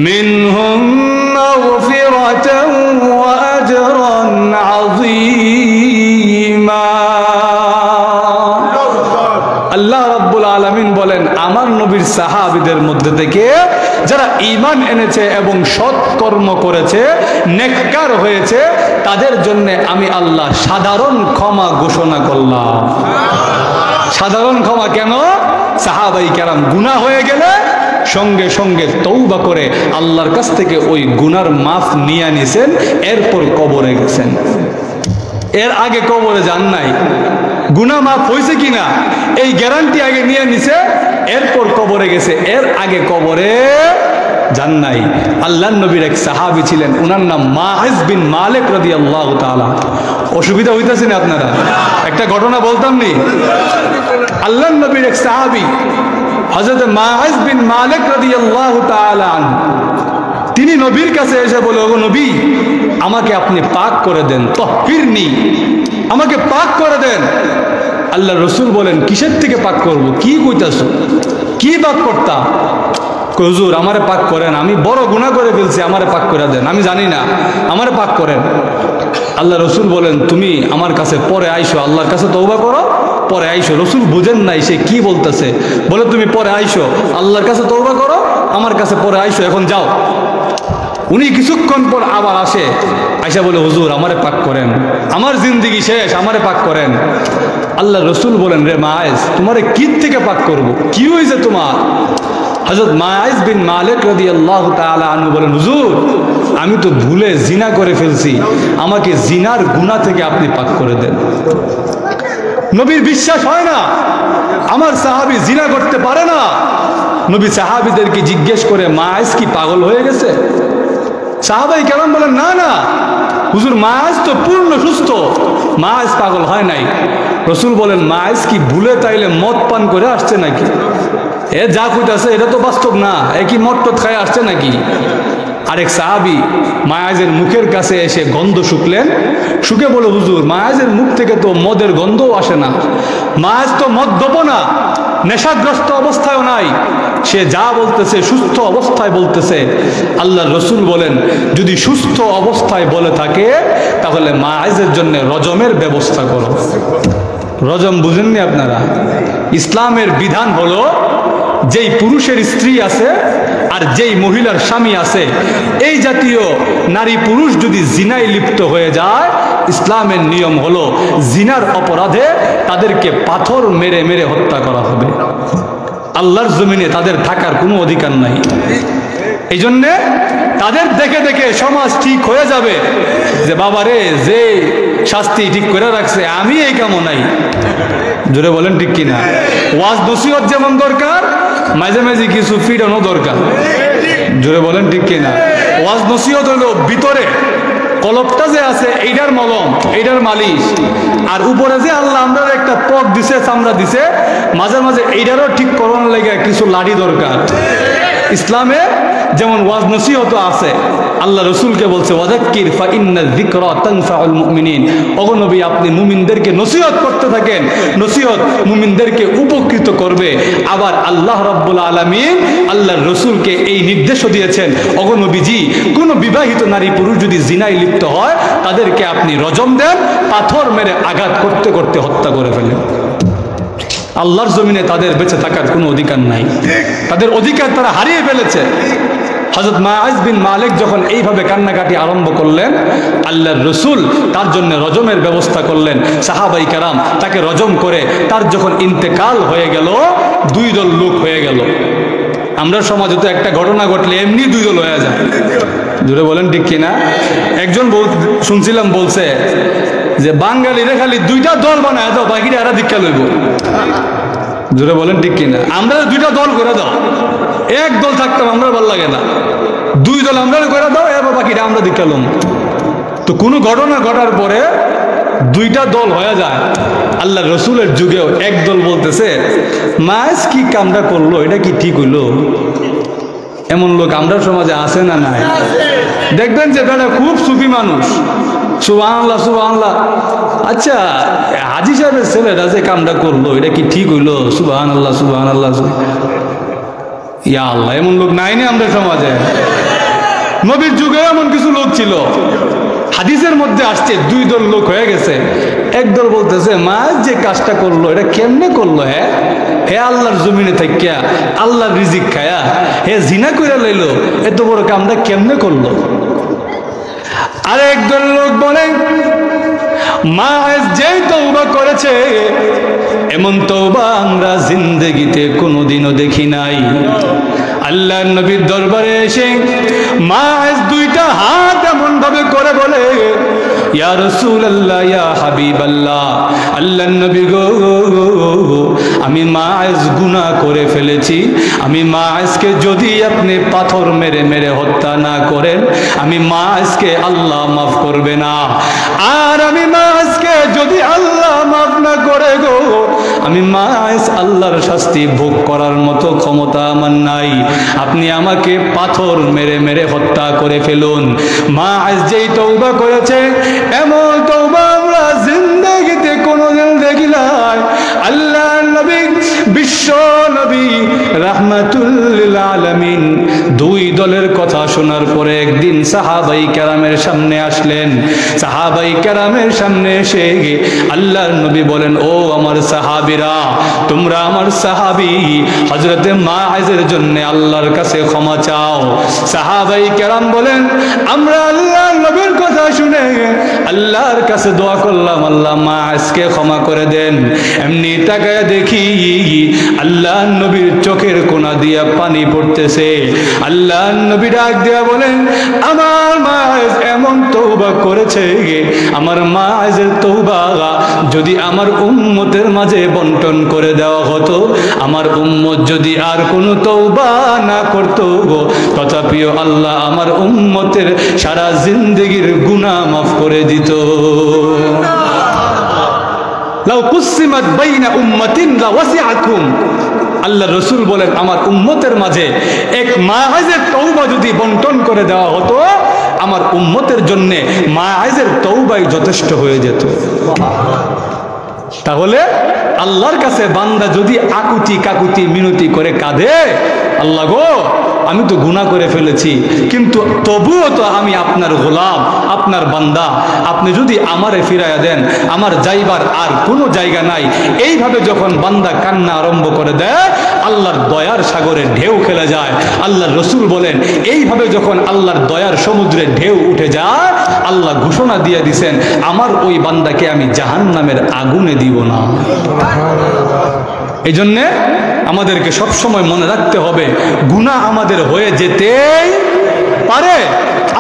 মিনহুম মাগফিরাতান ওয়া আজরান আযীমা। আল্লাহ রাব্বুল আলামিন বলেন, আমার নবীর সাহাবীদের মধ্যে থেকে যারা ঈমান এনেছে এবং সৎ কর্ম করেছে, নেককার হয়েছে, তাদের জন্য আমি আল্লাহ সাধারণ ক্ষমা ঘোষণা করলাম। সাধারণ ক্ষমা কেন? সাহাবাই কেরাম গুনাহ হয়ে গেলে সঙ্গে সঙ্গে তওবা করে আল্লাহর কাছ থেকে ওই গুনার মাফ নিয়ে নিছেন, এরপর কবরে গেছেন। এর আগে কবরে যান নাই। গুনাহ মাফ হয়েছে কিনা এই গ্যারান্টি আগে নিয়ে নিছে, এরপর কবরে গেছে। এর আগে কবরে যান নাই। আল্লাহর নবীর এক সাহাবী ছিলেন, ওনার নাম মাইজ বিন মালিক রাদিয়াল্লাহু তাআলা। অসুবিধা হইতাছে না আপনারা? একটা ঘটনা বলতাম নি। আল্লাহর নবীর এক সাহাবী হযরত মাইজ বিন মালিক রাদিয়াল্লাহু তাআলা আনহু, তিনি নবীর কাছে এসে বলে, ওগো নবী, আমাকে আপনি পাক করে দেন, তাহহিরনি, আমাকে পাক করে দেন। আল্লাহ রসুল বলেন, কিসের থেকে পাক করব? কি কইতাছো? কি পাক করতাম? হুজুর আমারে পাক করেন, আমি বড় গুনাহ করে ফেলছি, আমারে পাক করে দেন, আমি জানি না, আমারে পাক করেন। আল্লাহ রসুল বলেন, তুমি আমার কাছে পরে আইসো, আল্লাহর কাছে তওবা করো, পরে আইসো। রসুল বুঝেন নাই সে কি বলতেছে, বলে তুমি পরে আইসো, আল্লাহর কাছে তওবা করো, আমার কাছে পরে আইসো, এখন যাও। উনি কিছুক্ষণ পর আবার আসে, আইসা বলে, হুজুর আমারে পাক করেন, আমার জিন্দেগি শেষ, আমারে পাক করেন। আল্লাহ রসুল বলেন, রে মাইজ, তোমারে কি থেকে পাক করব? কি হয়েছে তোমার? হযরত মাইজ বিন মালিক রাদিয়াল্লাহু তাআলা আনহু বলেন, হুজুর আমি তো ভুলে জিনা করে ফেলছি, আমাকে জিনার গুনাহ থেকে আপনি পাক করে দেন। নবীর বিশ্বাস হয় না আমার সাহাবী জিনা করতে পারে না। নবী সাহাবীদেরকে জিজ্ঞেস করে, মাইজ কি পাগল হয়ে গেছে? সাহাবাই কেরাম বলেন, না না হুজুর, মাইজ তো পূর্ণ সুস্থ, মাইজ পাগল হয় নাই। রসুল বলেন, মাইজ কি ভুলে তাইলে মদ পান করে আসছে নাকি? এ যা কইতাছে এটা তো বাস্তব না, এ কি মদ টদ খায় আসছে নাকি? আরেক সাহাবী মায়াজের মুখের কাছে এসে গন্ধ শুকলেন, শুকে বলে, হুজুর মায়াজের মুখ থেকে তো মদের গন্ধও আসে না, মায়াজ তো মদ্যপ না, নেশাগ্রস্ত অবস্থায়ও নাই, সে যা বলতেছে সুস্থ অবস্থায় বলতেছে। আল্লাহ রসুল বলেন, যদি সুস্থ অবস্থায় বলে থাকে তাহলে মায়াজের জন্য রজমের ব্যবস্থা করো। রজম বুঝেননি আপনারা? ইসলামের বিধান হলো, যেই পুরুষের স্ত্রী আছে আর যেই মহিলার স্বামী আছে, এই জাতীয় নারী পুরুষ যদি জিনায় লিপ্ত হয়ে যায়, ইসলামের নিয়ম হলো জিনার অপরাধে তাদেরকে পাথর মেরে মেরে হত্যা করা হবে। আল্লাহর জমিনে তাদের থাকার কোনো অধিকার নাই। এই জন্যে তাদের দেখে দেখে সমাজ ঠিক হয়ে যাবে যে বাবারে যে শাস্তি ঠিক করে রাখছে আমি এই কামও নাই। জোরে বলেন ঠিক কিনা? ওয়াজ নসিহত যেমন দরকার, মাঝে মাঝে কিছু ফিরানো দরকার। জোরে বলেন ঠিক কিনা? ওয়াজ নসিহত হলো ভিতরে কলপটা যে আছে এইটার মলম, এইটার মালিশ, আর উপরে যে আল্লাহ আমরা একটা ত্বক দিছে, চামড়া দিছে, মাঝে মাঝে এইটারও ঠিক করানোর লাগে কিছু লাঠি দরকার। ইসলামে যেমন ওয়াজ নসিহত আছে, আল্লাহ রসুলকে বলছে ওয়াযাক্কির ফা ইন্না যিকরা তানফাউল মুমিনিন। ওগো নবী, আপনি মুমিনদেরকে নসিহত করতে থাকেন, নসিহত মুমিনদেরকে উপকৃত করবে। আবার আল্লাহ রাব্বুল আলামিন আল্লাহর রসুলকে এই নির্দেশও দিয়েছেন, ওগো নবীজি, কোনো বিবাহিত নারী পুরুষ যদি জিনায় লিপ্ত হয় তাদেরকে আপনি রজম দেন, পাথর মেরে আঘাত করতে করতে হত্যা করে ফেলেন। আল্লাহর জমিনে তাদের বেঁচে থাকার কোনো অধিকার নাই, তাদের অধিকার তারা হারিয়ে ফেলেছে। হযরত মাআজ বিন মালিক যখন এইভাবে কান্নাকাটি আরম্ভ করলেন, আল্লাহর রসুল তার জন্য রজমের ব্যবস্থা করলেন। সাহাবাই কেরাম তাকে রজম করে তার যখন ইন্তেকাল হয়ে গেল, দুই দল লোক হয়ে গেল। আমরা সমাজে তো একটা ঘটনা ঘটলে এমনি দুই দল হয়ে যায়। জোরে বলেন ঠিক কিনা? একজন শুনছিলাম বলছে যে বাঙালিরা খালি দুইটা দল বানায় দাও, বাকিরা এরা দীক্ষা লইব। জোরে বলেন ঠিক কিনা? আমরা দুইটা দল করে দাও, এক দল থাকতাম আমরা ভালো লাগে না, দুই দল আমরা করে দাও, এবার বাকিটা আমরা দীক্ষা লম। তো কোনো ঘটনা ঘটার পরে দুইটা দল হয়ে যায়। আল্লাহ রসুলের যুগেও এক দল বলতেছে মাস কি কামটা করলো, এটা কি ঠিক হইলো? এমন লোক আমরা সমাজে আছে না নাই? দেখবেন যে বেটা খুব সুফি মানুষ, সুবহানাল্লাহ সুবহানাল্লাহ, আচ্ছা হাজী সাহেবের ছেলেরা যে কামটা করলো এটা কি ঠিক হইলো? সুবহানাল্লাহ সুবহানাল্লাহ, ইয়া আল্লাহ, এমন লোক নাই না আমাদের সমাজে? নবীর যুগে এমন কিছু লোক ছিল, হাদিসের মধ্যে আসছে দুই দল লোক হয়ে গেছে। একদল বলতেছে মাছ যে কাজটা করলো এটা কেমনে করলো? হ্যাঁ, হে আল্লাহর জমিনে থাকিয়া আল্লাহর রিজিক খায়া হে জিনা কইরা লইলো, এত বড় কামটা কেমনে করলো? আর একদল লোক বলে মাছ যেই তওবা করেছে এমন তওবা আমরা জিন্দেগিতে কোনোদিনও দেখি নাই। আল্লাহর নবীর দরবারে এসে মাছ দুইটা হাত এমন ভাবে করে বলে ইয়া রাসূলুল্লাহ, ইয়া হাবিবাল্লাহ, আল্লাহর নবী গো, আমি মাছ গুনাহ করে ফেলেছি। আমি মাছকে যদি আপনি পাথর মেরে মেরে হত্যা না করেন, আমি মাছকে আল্লাহ মাফ করবে না। আর আমি মাছকে যদি আল্লাহ মাফ না করে গো, আমি মাছ আল্লাহর শাস্তি ভোগ করার মতো ক্ষমতা আমার নাই। আপনি আমাকে পাথর মেরে মেরে হত্যা করে ফেলুন। মাছ যেই তওবা করেছে এমন তওবা আমরা জিন্দেগিতে কোনোদিন দেখি নাই। আল্লাহর নবী, বিশ্ব নবী রাহমাতুল লিল আলামিন দুই দলের কথা শোনার পরে একদিন সাহাবাই কেরামের সামনে আসলেন। সাহাবাই কেরামের সামনে এসে আল্লাহর নবী বলেন, ও আমার সাহাবীরা, তোমরা আমার সাহাবী হযরতে মাআজের জন্য আল্লাহর কাছে ক্ষমা চাও। সাহাবাই কেরাম বলেন, আমরা আল্লাহর নবীর কথা শুনে আল্লাহর কাছে দোয়া করলাম, আল্লাহ মাআজকে ক্ষমা করে দেন। এমনি তাকায় দেখি আল্লাহর নবীর চোখের কোনা দিয়া পানি পড়তেছে। আল্লাহর নবী ডাক দিয়া বলেন, আমার মাআজ এমন তওবা করেছে, আমার মাআজের তওবা যদি আমার উম্মতের মাঝে বন্টন করে দেওয়া হতো, আমার উম্মত যদি আর কোনো তওবা না করতো, তথাপিও আল্লাহ আমার উম্মতের সারা জিন্দেগির গুনাহ মাফ করে দিত। লাউ কুসিমাত বাইনা উম্মাতিন লাওয়াসিআতহুম, আল্লাহ রসুল বলেন আমার উম্মতের মাঝে এক মাআজের তওবা যদি বন্টন করে দেওয়া হতো, আমার উম্মতের জন্য মাআজের তওবাই যথেষ্ট হয়ে যেত। তাহলে আল্লাহর কাছে বান্দা যদি আকুতি কাকুতি মিনতি করে কাঁদে, আল্লাহ গো আমি তো গুনাহ করে ফেলেছি, কিন্তু তবুও তো আমি আপনার গোলাম, আপনার বান্দা। আপনি যদি আমারে ফিরাইয়া দেন, আমার যাইবার আর কোনো জায়গা নাই। এইভাবে যখন বান্দা কান্না আরম্ভ করে দেয়, আল্লাহর দয়ার সাগরে ঢেউ খেলে যায়। আল্লাহর রসুল বলেন, এইভাবে যখন আল্লাহর দয়ার সমুদ্রে ঢেউ উঠে যায়, আল্লাহ ঘোষণা দিয়ে দিছেন, আমার ওই বান্দাকে আমি জাহান্নামের আগুনে দিব না। এই জন্যে আমাদেরকে সবসময় মনে রাখতে হবে, গুনাহ আমাদের হয়ে যেতেই পারে।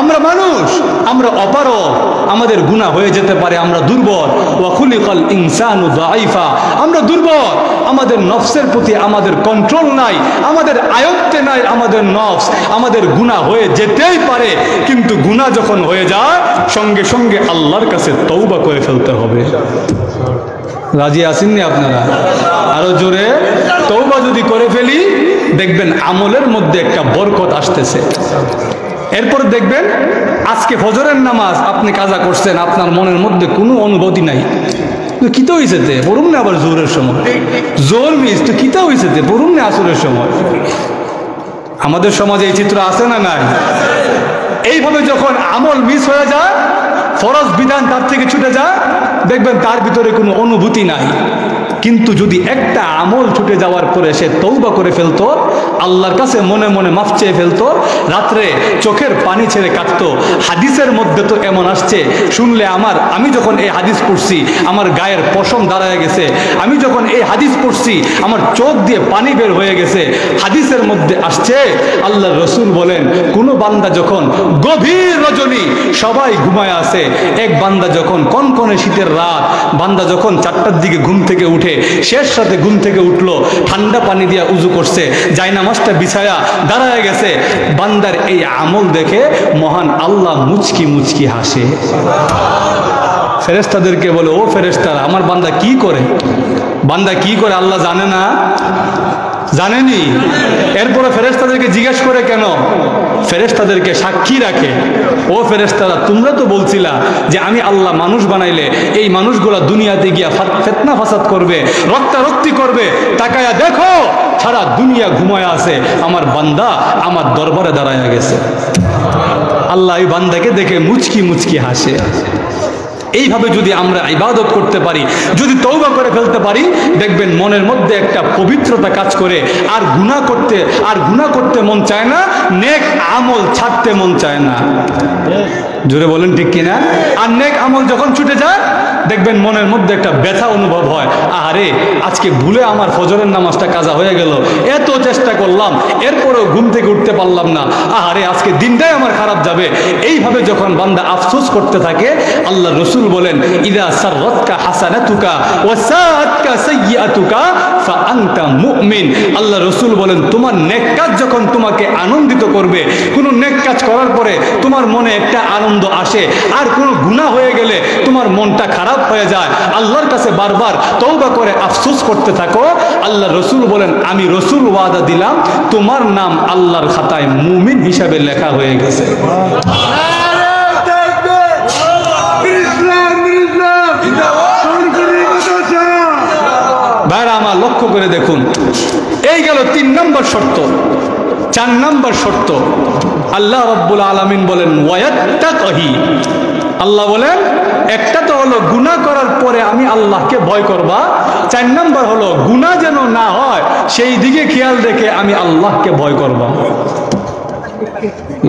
আমরা মানুষ, আমরা অপারগ, আমাদের গুনাহ হয়ে যেতে পারে। আমরা দুর্বল, ওয়া খুলিকাল ইনসানু যায়িফা, আমরা দুর্বল। আমাদের নফসের প্রতি আমাদের কন্ট্রোল নাই, আমাদের আয়ত্তে নাই আমাদের নফস। আমাদের গুনাহ হয়ে যেতেই পারে, কিন্তু গুনাহ যখন হয়ে যায়, সঙ্গে সঙ্গে আল্লাহর কাছে তওবা করে ফেলতে হবে। রাজি আসেননি আপনারা? আরো জোরে। তওবা যদি করে ফেলি, দেখবেন আমলের মধ্যে একটা বরকত আসতেছে। এরপর দেখবেন, আজকে ফজরের নামাজ আপনি কাজা করছেন, আপনার মনের মধ্যে কোনো অনুভূতি নাই। তো কিতা হয়েছে তে পড়ুন না, আবার জোরের সময় জোর মিস, তো কিতা হয়েছে তে পড়ুন না আসরের সময়। আমাদের সমাজে এই চিত্র আছে না নাই? এইভাবে যখন আমল মিস হয়ে যায়, ফরজ বিধান তার থেকে ছুটে যায়, দেখবেন তার ভিতরে কোনো অনুভূতি নাই। কিন্তু যদি একটা আমল ছুটে যাওয়ার পরে সে তওবা করে ফেলতো, আল্লাহর কাছে মনে মনে মাফ চেয়ে ফেলতো, রাত্রে চোখের পানি ছেড়ে কাটতো। হাদিসের মধ্যে তো এমন আসছে, শুনলে আমি যখন এই হাদিস পড়ছি আমার গায়ের পশম দাঁড়ায় গেছে। আমি যখন এই হাদিস পড়ছি আমার চোখ দিয়ে পানি বের হয়ে গেছে। হাদিসের মধ্যে আসছে, আল্লাহর রসুল বলেন, কোনো বান্দা যখন গভীর রজনী, সবাই ঘুমায় আছে, এক বান্দা যখন কনকনে শীতের রাত, বান্দা যখন 4টার দিকে ঘুম থেকে উঠে, শেষ সাথে ঘুম থেকে উঠলো, ঠান্ডা পানি দিয়া উজু করছে, জায়নামাজটা বিছায়া দাঁড়ায় গেছে, বান্দার এই আমল দেখে মহান আল্লাহ মুচকি মুচকি হাসে। ফেরেশতাদেরকে বলে, ও ফেরেশতারা, আমার বান্দা কি করে? বান্দা কি করে আল্লাহ জানে না? জানেনি? এরপরে ফেরেশতাদেরকে জিজ্ঞেস করে কেন? ফেরেশতাদেরকে সাক্ষী রাখে, ও ফেরেশতারা, তোমরা তো বলছিলা যে আমি আল্লাহ মানুষ বানাইলে এই মানুষগুলা দুনিয়াতে গিয়া ফিতনা ফাসাদ করবে, রক্তারক্তি করবে। তাকায়া দেখো, সারা দুনিয়া ঘুমায় আছে, আমার বান্দা আমার দরবারে দাঁড়ায় গেছে। আল্লাহ এই বান্দাকে দেখে মুচকি মুচকি হাসে। এইভাবে যদি আমরা ইবাদত করতে পারি, যদি তওবা করে ফেলতে পারি, দেখবেন মনের মধ্যে একটা পবিত্রতা কাজ করে, আর গুনাহ করতে মন চায় না, নেক আমল ছাড়তে মন চায় না। জোরে বলেন ঠিক কিনা? আর নেক আমল যখন ছুটে যায়, দেখবেন মনের মধ্যে একটা ব্যথা অনুভব হয়, আরে আজকে ভুলে আমার ফজরের নামাজটা কাজা হয়ে গেল, এত চেষ্টা করলাম, এরপরেও ঘুম থেকে উঠতে পারলাম না, আরে আজকে দিনটাই আমার খারাপ যাবে। এইভাবে যখন বান্দা আফসোস করতে থাকে, আল্লাহ রসুল বলেন, ইদা সাররাতকা হাসানাতুকা ওয়া সাআতকা সাইয়্যাতুকা ফাআনতা মুমিন। আল্লাহ রসুল বলেন, তোমার নেক কাজ যখন তোমাকে আনন্দিত করবে, কোনো নেক কাজ করার পরে তোমার মনে একটা আনন্দ আসে, আর কোনো গুনাহ হয়ে গেলে তোমার মনটা খারাপ হয়ে যায়, আল্লাহর কাছে বারবার তওবা করে আফসোস করতে থাকো, আল্লাহ রসুল বলেন, আমি রসুল ওয়াদা দিলাম, তোমার নাম আল্লাহর খাতায় মুমিন হিসাবে লেখা হয়ে গেছে। ভাইরা আমার, লক্ষ্য করে দেখুন, এই গেল 3 নম্বর শর্ত। 4 নম্বর শর্ত, আল্লাহ রাব্বুল আলামিন বলেন, ওয়ায়াত্তাকি। আল্লাহ বলেন, একটা তো হলো গুনাহ করার পরে আমি আল্লাহকে ভয় করবা, 4 নম্বর হলো গুনাহ যেন না হয় সেই দিকে খেয়াল রেখে আমি আল্লাহকে ভয় করবা।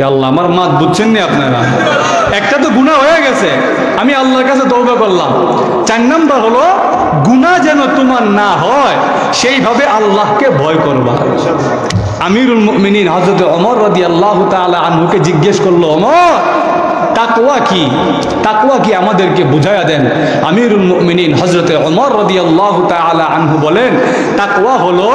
আল্লাহ, আমার মাত বুঝছেন না আপনারা? একটা তো গুনাহ হয়ে গেছে, আমি আল্লাহর কাছে তওবা করলাম, 4 নম্বর হলো গুনাহ যেন তোমার না হয় সেইভাবে আল্লাহকে ভয় করবা। আমিরুল মুমিনিন হযরত ওমর রাদিয়াল্লাহু তাআলা আনহুকে জিজ্ঞেস করলো, ওমর, তাকওয়া কি? তাকওয়া কি আমাদেরকে বুঝায়া দেন। আমিরুল মুমিনিন হযরত ওমর রাদিয়াল্লাহু তাআলা আনহু বলেন, তাকওয়া হলো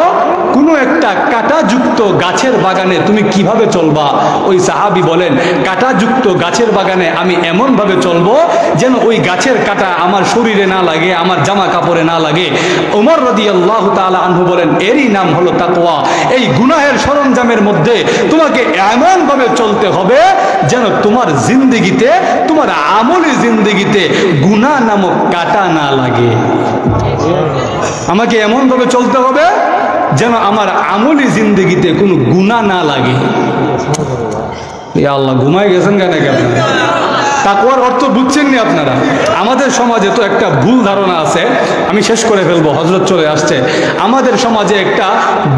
কোনো একটা কাঁটাযুক্ত গাছের বাগানে তুমি কিভাবে চলবা। ওই সাহাবী বলেন, কাঁটাযুক্ত গাছের বাগানে আমি এমনভাবে চলবো যেন ওই গাছের কাঁটা আমার শরীরে না লাগে, আমার জামা কাপড়ে না লাগে। ওমর রাদিয়াল্লাহু তাআলা আনহু বলেন, এরই নাম হলো তাকওয়া। এই গুনাহের সরঞ্জামের মধ্যে তোমাকে এমনভাবে চলতে হবে যেন তোমার জিন্দেগিতে, তোমার আমলি জিন্দেগিতে গুনাহ নামক কাঁটা না লাগে। আমাকে এমনভাবে চলতে হবে যেন আমার আমলি জিন্দগিতে কোনো গুনাহ না লাগে। ইয়া আল্লাহ, ঘুমায় গেছেন কেন? তাকওয়ার অর্থ বুঝছেন নি আপনারা? আমাদের সমাজে তো একটা ভুল ধারণা আছে, আমি শেষ করে ফেলবো, হযরত চলে আসছে। আমাদের সমাজে একটা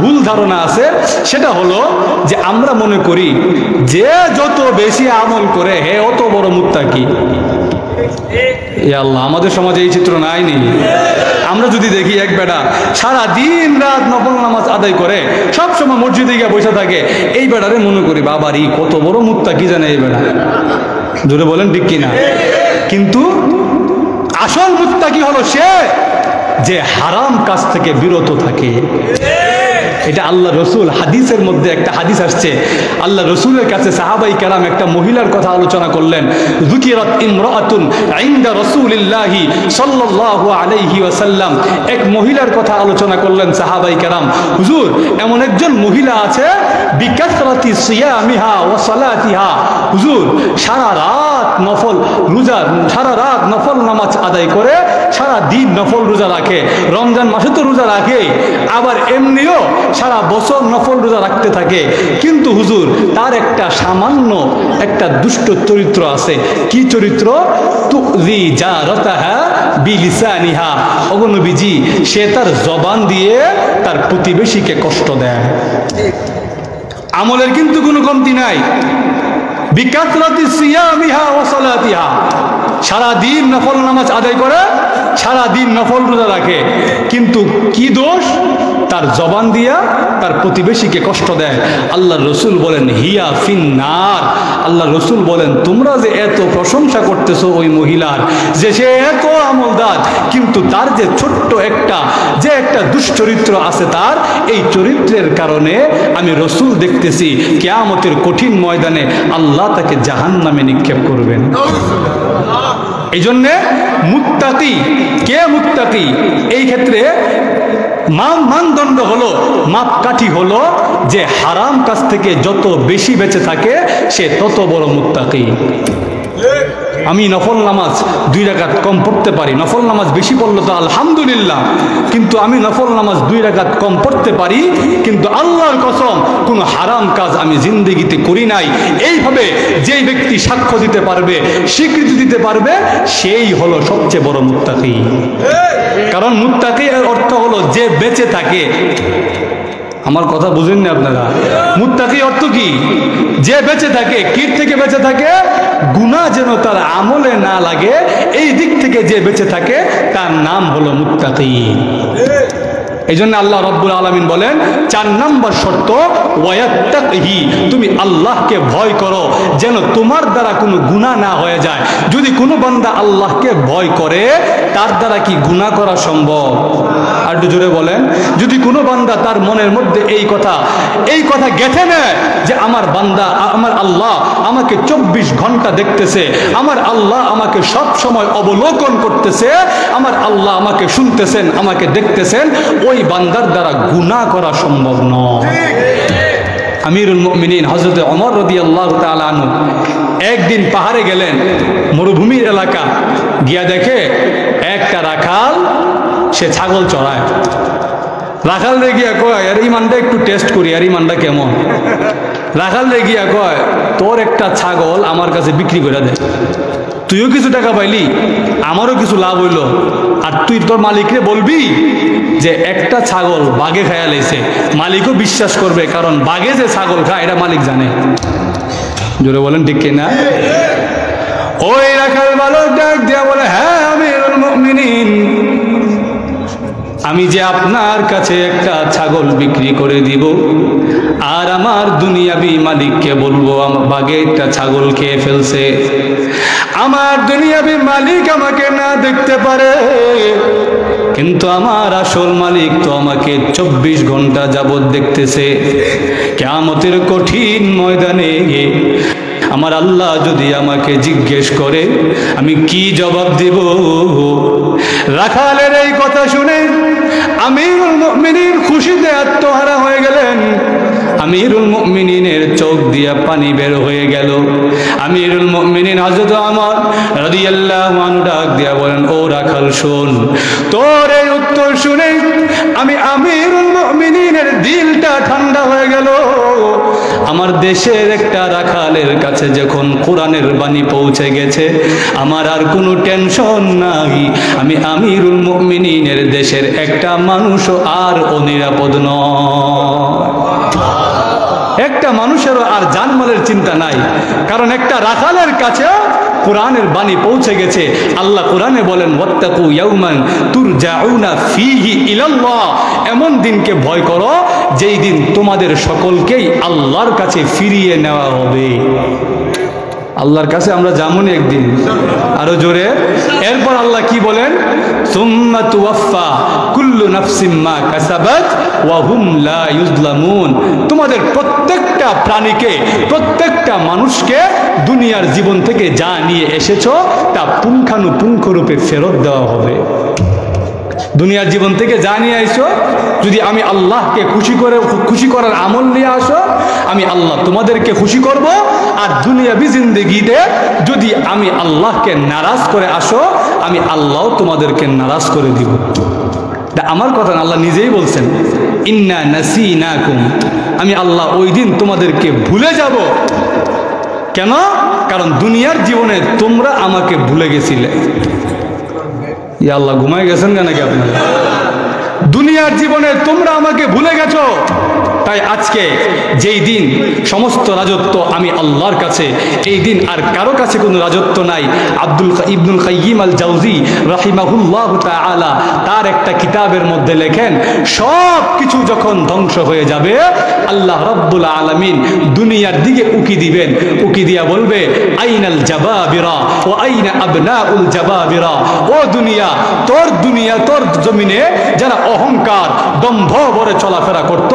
ভুল ধারণা আছে, সেটা হলো যে আমরা মনে করি যে যত বেশি আমল করে হে অত বড় মুত্তাকি। ইয়া আল্লাহ, আমাদের সমাজে এই চিত্র নাই নি? আমরা যদি দেখি এক বেটা সারা দিন রাত নফল নামাজ আদায় করে, সব সময় মসজিদে গিয়ে বসে থাকে, এই বেটারে মনে করি বাবারি কত বড় মুত্তাকি জানে এই বেটা। জোরে বলেন ঠিক কিনা? কিন্তু আসল মুত্তাকি হলো সে যে হারাম কাজ থেকে বিরত থাকে। এটা আল্লাহ রসুল, হাদিসের মধ্যে একটা হাদিস আসছে, আল্লাহ রসুলের কাছে সাহাবাই কেরাম একটা মহিলার কথা আলোচনা করলেন। যুকিরাত ইমরাআতুন ইনদা রাসূলিল্লাহি সাল্লাল্লাহু আলাইহি ওয়াসাল্লাম, এক মহিলার কথা আলোচনা করলেন সাহাবাই কেরাম। হুজুর, এমন একজন মহিলা আছে বিকাসরাতি সিয়ামিহা ওয়া সালাতিহা, হুজুর সারা রাত নফল রোজা, সারা রাত নফল নামাজ আদায় করে, সারা দিন নফল রোজা রাখে, রমজান মাসে তো রোজা রাখে, আবার এমনিও সারা বছর নফল রোজা রাখতে থাকে। কিন্তু হুজুর তার একটা সামান্য একটা দুষ্ট চরিত্র আছে। কি চরিত্র? তুযি জারাতাহা বিলিসানিহা, ওগো নবীজি, সে তার জবান দিয়ে তার প্রতিবেশীকে কষ্ট দেয়। আমলের কিন্তু কোনো কমতি নাই। বিকাসরাতি সিয়ামিহা ওয়া সালাতিহা, সারা দিন নফল নামাজ আদায় করে, সারা দিন নফল রোজা রাখে, কিন্তু কি দোষ? তার জবান দিয়া তার প্রতিবেশীকে কষ্ট দেয়। আল্লাহ রসুল বলেন হিয়া ফিন্নার। আল্লাহ রসুল বলেন তোমরা যে এত প্রশংসা করতেছো ওই মহিলার, যে সে এত আমলদার, কিন্তু তার যে ছোট্ট একটা দুশ্চরিত্র আছে, তার এই চরিত্রের কারণে আমি রসুল দেখতেছি কিয়ামতের কঠিন ময়দানে আল্লাহ তাকে জাহান্নামে নিক্ষেপ করবেন। এই জন্যে মুত্তাকি, কে মুত্তাকি? এই ক্ষেত্রে মানদণ্ড হলো, মাপকাঠি হলো যে হারাম কাজ থেকে যত বেশি বেঁচে থাকে সে তত বড় মুত্তাকি। আমি নফল নামাজ 2 রাকাত কম পড়তে পারি, নফল নামাজ বেশি পড়লে তো আলহামদুলিল্লাহ, কিন্তু আমি নফল নামাজ 2 রাকাত কম পড়তে পারি, কিন্তু আল্লাহর কসম কোনো হারাম কাজ আমি জিন্দেগিতে করি নাই। এইভাবে যেই ব্যক্তি সাক্ষ্য দিতে পারবে, স্বীকৃতি দিতে পারবে, সেই হলো সবচেয়ে বড় মুত্তাকি। কারণ মুত্তাকি এর অর্থ হলো যে বেঁচে থাকে। আমার কথা বুঝেন না আপনারা? মুত্তাকি অর্থ কি? যে বেঁচে থাকে। কি থেকে বেঁচে থাকে? গুনাহ যেন তার আমলে না লাগে, এই দিক থেকে যে বেঁচে থাকে তার নাম হলো মুত্তাকি। এই জন্য আল্লাহ রাব্বুল আলামিন বলেন 4 নম্বর শর্ত ওয়ায়াত্তাকি, তুমি আল্লাহকে ভয় করো যেন তোমার দ্বারা কোনো গুনাহ না হয়ে যায়। যদি কোনো বান্দা আল্লাহকে ভয় করে, তার দ্বারা কি গুনাহ করা সম্ভব? আর একটু জোরে বলেন। যদি কোনো বান্দা তার মনের মধ্যে এই কথা গেঁথে নেয় যে আমার বান্দা, আমার আল্লাহ আমাকে 24 ঘন্টা দেখতেছে, আমার আল্লাহ আমাকে সব সময় অবলোকন করতেছে, আমার আল্লাহ আমাকে শুনতেছেন, আমাকে দেখতেছেন, ওই বান্দার দ্বারা গুনাহ করা সম্ভব নয়। আমিরুল মুমিনিন হযরত ওমর রাদিয়াল্লাহু তাআলা আনহু একদিন পাহাড়ে গেলেন, মরুভূমির এলাকা, গিয়া দেখে একটা রাখাল সে ছাগল চড়ায়। রাখাল রে গিয়া কয়, আর ইমানটা একটু টেস্ট করি, আর ইমানটা কেমন? রাখাল রে গিয়া কয়, তোর একটা ছাগল আমার কাছে বিক্রি করে দে, তুইও কিছু টাকা পাইলি, আমারও কিছু লাভ হইল, আর তুই তোর মালিকরে বলবি যে একটা ছাগল বাঘে খায়া লাইছে। মালিকও বিশ্বাস করবে, কারণ বাঘে যে ছাগল খায় এটা মালিক জানে। জোরে বলেন ঠিক কিনা? ওই রাখাল বালক ডাক দিয়া বলে, হ্যাঁ আমিরুল মুমিনিন, আমি যে আপনার কাছে একটা ছাগল বিক্রি করে দিব, আর আমার দুনিয়াবি মালিককে বলবো বাঘে একটা ছাগল খেয়ে ফেলছে, আমার দুনিয়াবি মালিক আমাকে না দেখতে পারে, কিন্তু আমার আসল মালিক তো আমাকে 24 ঘন্টা যাবত দেখতেছে। কিয়ামতের কঠিন ময়দানে আমার আল্লাহ যদি আমাকে জিজ্ঞেস করে আমি কি জবাব দেব? রাখালের এই কথা শুনে আমিরুল মুমিনিন খুশিতে আত্মহারা হয়ে গেলেন। আমিরুল মুমিনিনের চোখ দিয়া পানি বের হয়ে গেল। আমিরুল মুমিনিন হযরত ওমর রাদিয়াল্লাহু আনহু ডাক দিয়া বলেন, ও রাখাল শোন, তোর এই উত্তর শুনে আমি আমিরুল মুমিনিনের দিলটা ঠান্ডা হয়ে গেল। আমার দেশের একটা রাখালের কাছে যখন কোরআনের বাণী পৌঁছে গেছে, আমার আর কোনো টেনশন নাই। আমি আমিরুল মুমিনিনের দেশের একটা মানুষও আর অনিরাপদ নয়। একটা মানুষেরও আর জানমালের চিন্তা নাই, কারণ একটা রাখালের কাছে কোরআনের বাণী পৌঁছে গেছে। আল্লাহ কোরআনে বলেন, ওয়াত্তাকু ইয়াউমান তুরজাউনা ফীহি ইলাল্লাহ, এমন দিনকে ভয় করো যেই দিন তোমাদের সকলকেই আল্লাহর কাছে ফিরিয়ে নেওয়া হবে। আল্লাহর কাছে আমরা যামুনি একদিন, আরো জোরে। এরপর আল্লাহ কি বলেন, সুম্মা তুওয়াফা কুল্লু নাফসিম মা কাসাবাত ওয়া হুম লা ইউজলামুন, তোমাদের প্রত্যেকটা প্রাণীকে, প্রত্যেকটা মানুষকে দুনিয়ার জীবন থেকে যা নিয়ে এসেছো তা পুঙ্খানুপুঙ্খ রূপে ফেরত দেওয়া হবে। দুনিয়ার জীবন থেকে যা নিয়ে আইসো, যদি আমি আল্লাহকে খুশি করার আমল নিয়ে আসো, আমি আল্লাহ তোমাদেরকে খুশি করব। আর দুনিয়াবি জিন্দেগিতে যদি আমি আল্লাহকে নারাজ করে আসো, আমি আল্লাহ তোমাদেরকে নারাজ করে দিব। আমার কথা না, আল্লাহ নিজেই বলছেন, ইন্না নাসিনাকুম, আমি আল্লাহ ওই দিন তোমাদেরকে ভুলে যাব। কেন? কারণ দুনিয়ার জীবনে তোমরা আমাকে ভুলে গেছিলে। ইয়া আল্লাহ, ঘুমায় গেছেন কেন নাকি আপনারা? দুনিয়ার জীবনে তোমরা আমাকে ভুলে গেছো। তাই আজকে যেই দিন সমস্ত রাজত্ব আমি আল্লাহর কাছে, এই দিন আর কারো কাছে কোনো রাজত্ব নাই। ইবনুল কাইয়িম আল জাওজি রাহিমাহুল্লাহ তাআলা তার একটা কিতাবের মধ্যে লেখেন, সব কিছু যখন ধ্বংস হয়ে যাবে, আল্লাহ রাব্বুল আলামিন দুনিয়ার দিকে উকি দিবেন। উকি দিয়া বলবে, আইনাল জাবাবিরা ও আইনা আবনাউল জাবাবিরা, ও দুনিয়া, তোর জমিনে যারা অহংকার দম্ভ ভরে চলাফেরা করত,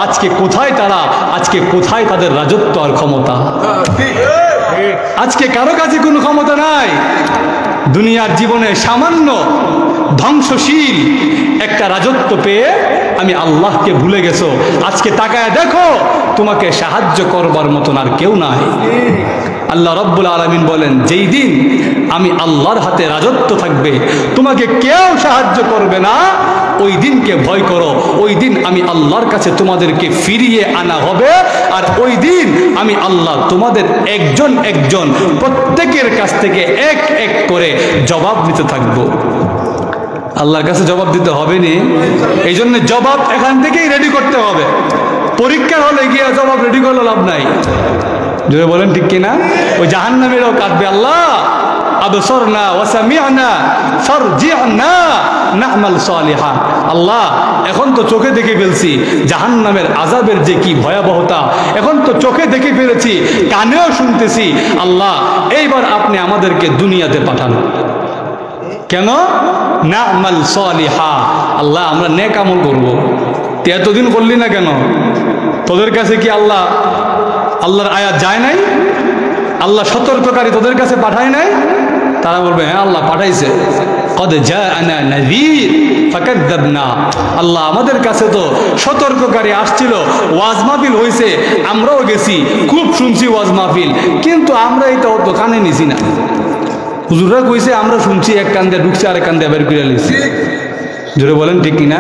আজকে কোথায় তারা? আজকে কোথায় তাদের রাজত্ব আর ক্ষমতা? আজকে কারো কাছে কোনো ক্ষমতা নাই। দুনিয়ার জীবনে সামান্য ধ্বংসশীল একটা রাজত্ব পেয়ে আমি আল্লাহকে ভুলে গেছো। আজকে তাকায় দেখো, তোমাকে সাহায্য করবার মতন আর কেউ নাই। আল্লাহ রাব্বুল আলামিন বলেন, যেই দিন আমি আল্লাহর হাতে রাজত্ব থাকবে, তোমাকে কেউ সাহায্য করবে না, ওই দিনকে ভয় করো। ওই দিন আমি আল্লাহর কাছে তোমাদেরকে ফিরিয়ে আনা হবে। আর ওই দিন আমি আল্লাহ তোমাদের একজন একজন প্রত্যেকের কাছ থেকে এক এক করে জবাব নিতে থাকবো। আল্লাহর কাছে জবাব দিতে হবে নি, এই জন্য জবাব এখান থেকেই রেডি করতে হবে। পরীক্ষার হলে গিয়ে জবাব রেডি করলে লাভ নাই। যদি বলেন ঠিক কিনা? ওই জাহান্নামীরাও কাঁদবে, আল্লাহ আবসরনা ওয়া সামি'না ফারজি'না না'মাল সালিহা। আল্লাহ, এখন তো চোখে দেখে ফেলছি জাহান্নামের আযাবের যে কি ভয়াবহতা, এখন তো চোখে দেখে ফেলেছি, কানেও শুনতেছি। আল্লাহ, এইবার আপনি আমাদেরকে দুনিয়াতে পাঠান। কেন? না'মাল সালিহা, আল্লাহ আমরা নেক আমল করব। তুই এতদিন করলি না কেন? তোদের কাছে কি আল্লাহর আয়াত যায় নাই? আল্লাহ সতর্ককারী তোদের কাছে পাঠায় নাই? তারা বলবে, হ্যাঁ আল্লাহ পাঠাইছে। কদ জাআনা নাযীর ফাকাযযাবনা, আল্লাহ আমাদের কাছে তো সতর্ককারী আসছিল, ওয়াজ মাহফিল হয়েছে, আমরাও গেছি, খুব শুনছি ওয়াজ মাহফিল, কিন্তু আমরা এটা অত কানে নিছি না। হুজুররা কইছে, আমরা শুনছি, এক কান দিয়ে ঢুকছে আর এক কান দিয়ে বের করে লিছি। জোরে বলেন ঠিক কিনা?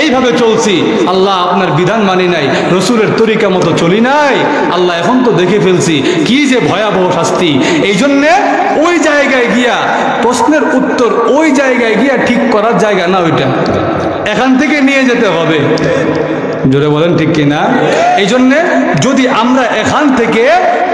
এইভাবে চলছি, আল্লাহ আপনার বিধান মানি নাই, রসুলের তরিকা মতো চলি নাই। আল্লাহ এখন তো দেখে ফেলছি কি যে ভয়াবহ শাস্তি। এই জন্যে ওই জায়গায় গিয়া প্রশ্নের উত্তর ওই জায়গায় গিয়া ঠিক করার জায়গা না, ওইটা এখান থেকে নিয়ে যেতে হবে। জোরে বলেন ঠিক কিনা? এই জন্যে যদি আমরা এখান থেকে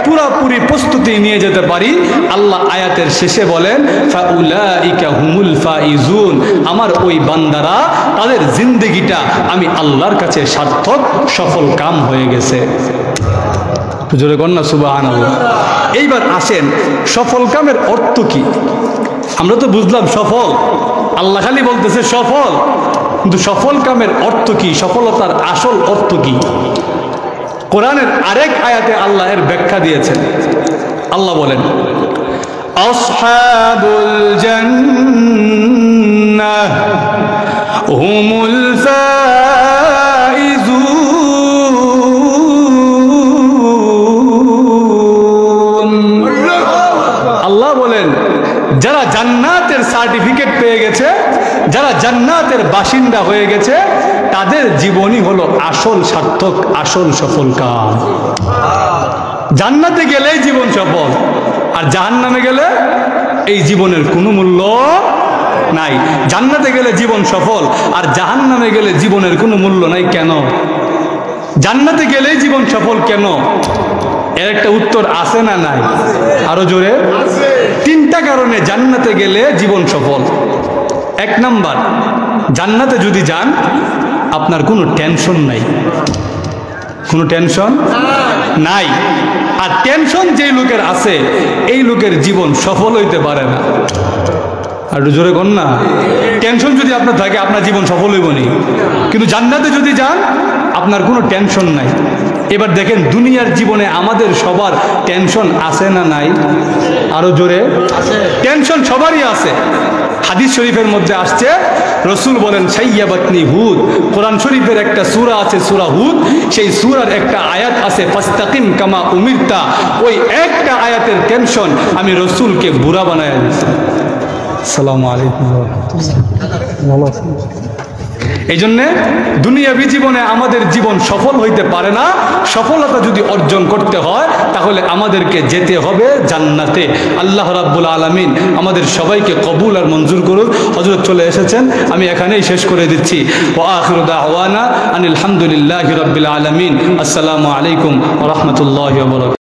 পুরাপুরি প্রস্তুতি নিয়ে যেতে পারি, আল্লাহ আয়াতের শেষে বলেন, ফাউলাইকা হুমুল ফাইজুন, আমার ওই বান্দারা, তাদের জিন্দেগিটা আমি আল্লাহর কাছে সার্থক সফল কাম হয়ে গেছে। জোরে কন্যা সুবহানাল্লাহ। এইবার আসেন, সফল কামের অর্থ কি? আমরা তো বুঝলাম সফল, আল্লাহ খালি বলতেছে সফল, কিন্তু সফল কামের অর্থ কি? সফলতার আসল অর্থ কি? কোরআনের আরেক আয়াতে আল্লাহ এর ব্যাখ্যা দিয়েছেন। আল্লাহ বলেন, আসহাবুল জান্নাহ হুমুল ফাইজুন, সার্টিফিকেট পেয়ে গেছে, যারা জান্নাতের বাসিন্দা হয়ে গেছে, তাদের জীবনই হলো আসল সার্থক, আসল সফল কাম। জান্নাতে গেলেই জীবন সফল, আর জাহান্নামে গেলে এই জীবনের কোনো মূল্য নাই। জান্নাতে গেলে জীবন সফল, আর জাহান্নামে গেলে জীবনের কোনো মূল্য নাই। কেন? জান্নাতে গেলেই জীবন সফল কেন? এর একটা উত্তর আছে না নাই? আরো জোরে। 3টা কারণে জান্নাতে গেলে জীবন সফল। 1 নাম্বার, জান্নাতে যদি যান আপনার কোনো টেনশন নাই, কোনো টেনশন নাই। আর টেনশন যে লোকের আছে, এই লোকের জীবন সফল হইতে পারে না। আর জোরে কোন না, টেনশন যদি আপনার থাকে আপনার জীবন সফল হইব না। কিন্তু জান্নাতে যদি যান আপনার কোনো টেনশন নাই। এবার দেখেন, দুনিয়ার জীবনে আমাদের সবার টেনশন আছে না নাই? আরো জোরে। টেনশন সবারই আছে। হাদিস শরীফের মধ্যে আসছে, রসুল বলেন সাইয়াবাতনি হুদ। কোরআন শরীফের একটা সূরা আছে, সূরা হুদ। সেই সূরার একটা আয়াত আছে, ফাস্তাকিম কামা উমিরতা। ওই একটা আয়াতের টেনশন আমি রসুলকে বুড়া বানায় দিচ্ছি। আসসালামু আলাইকুম। ভালো আছেন? এই জন্যে দুনিয়াবী জীবনে আমাদের জীবন সফল হইতে পারে না। সফলতা যদি অর্জন করতে হয় তাহলে আমাদেরকে যেতে হবে জান্নাতে। আল্লাহ রাব্বুল আলামিন আমাদের সবাইকে কবুল আর মঞ্জুর করুন। হযরত চলে এসেছেন, আমি এখানেই শেষ করে দিচ্ছি। ওয়া আখিরু দাওয়ানা আনিল হামদুলিল্লাহি রাব্বিল আলামিন। আসসালামু আলাইকুম ওয়া রাহমাতুল্লাহি ওয়া বারাকাতুহু।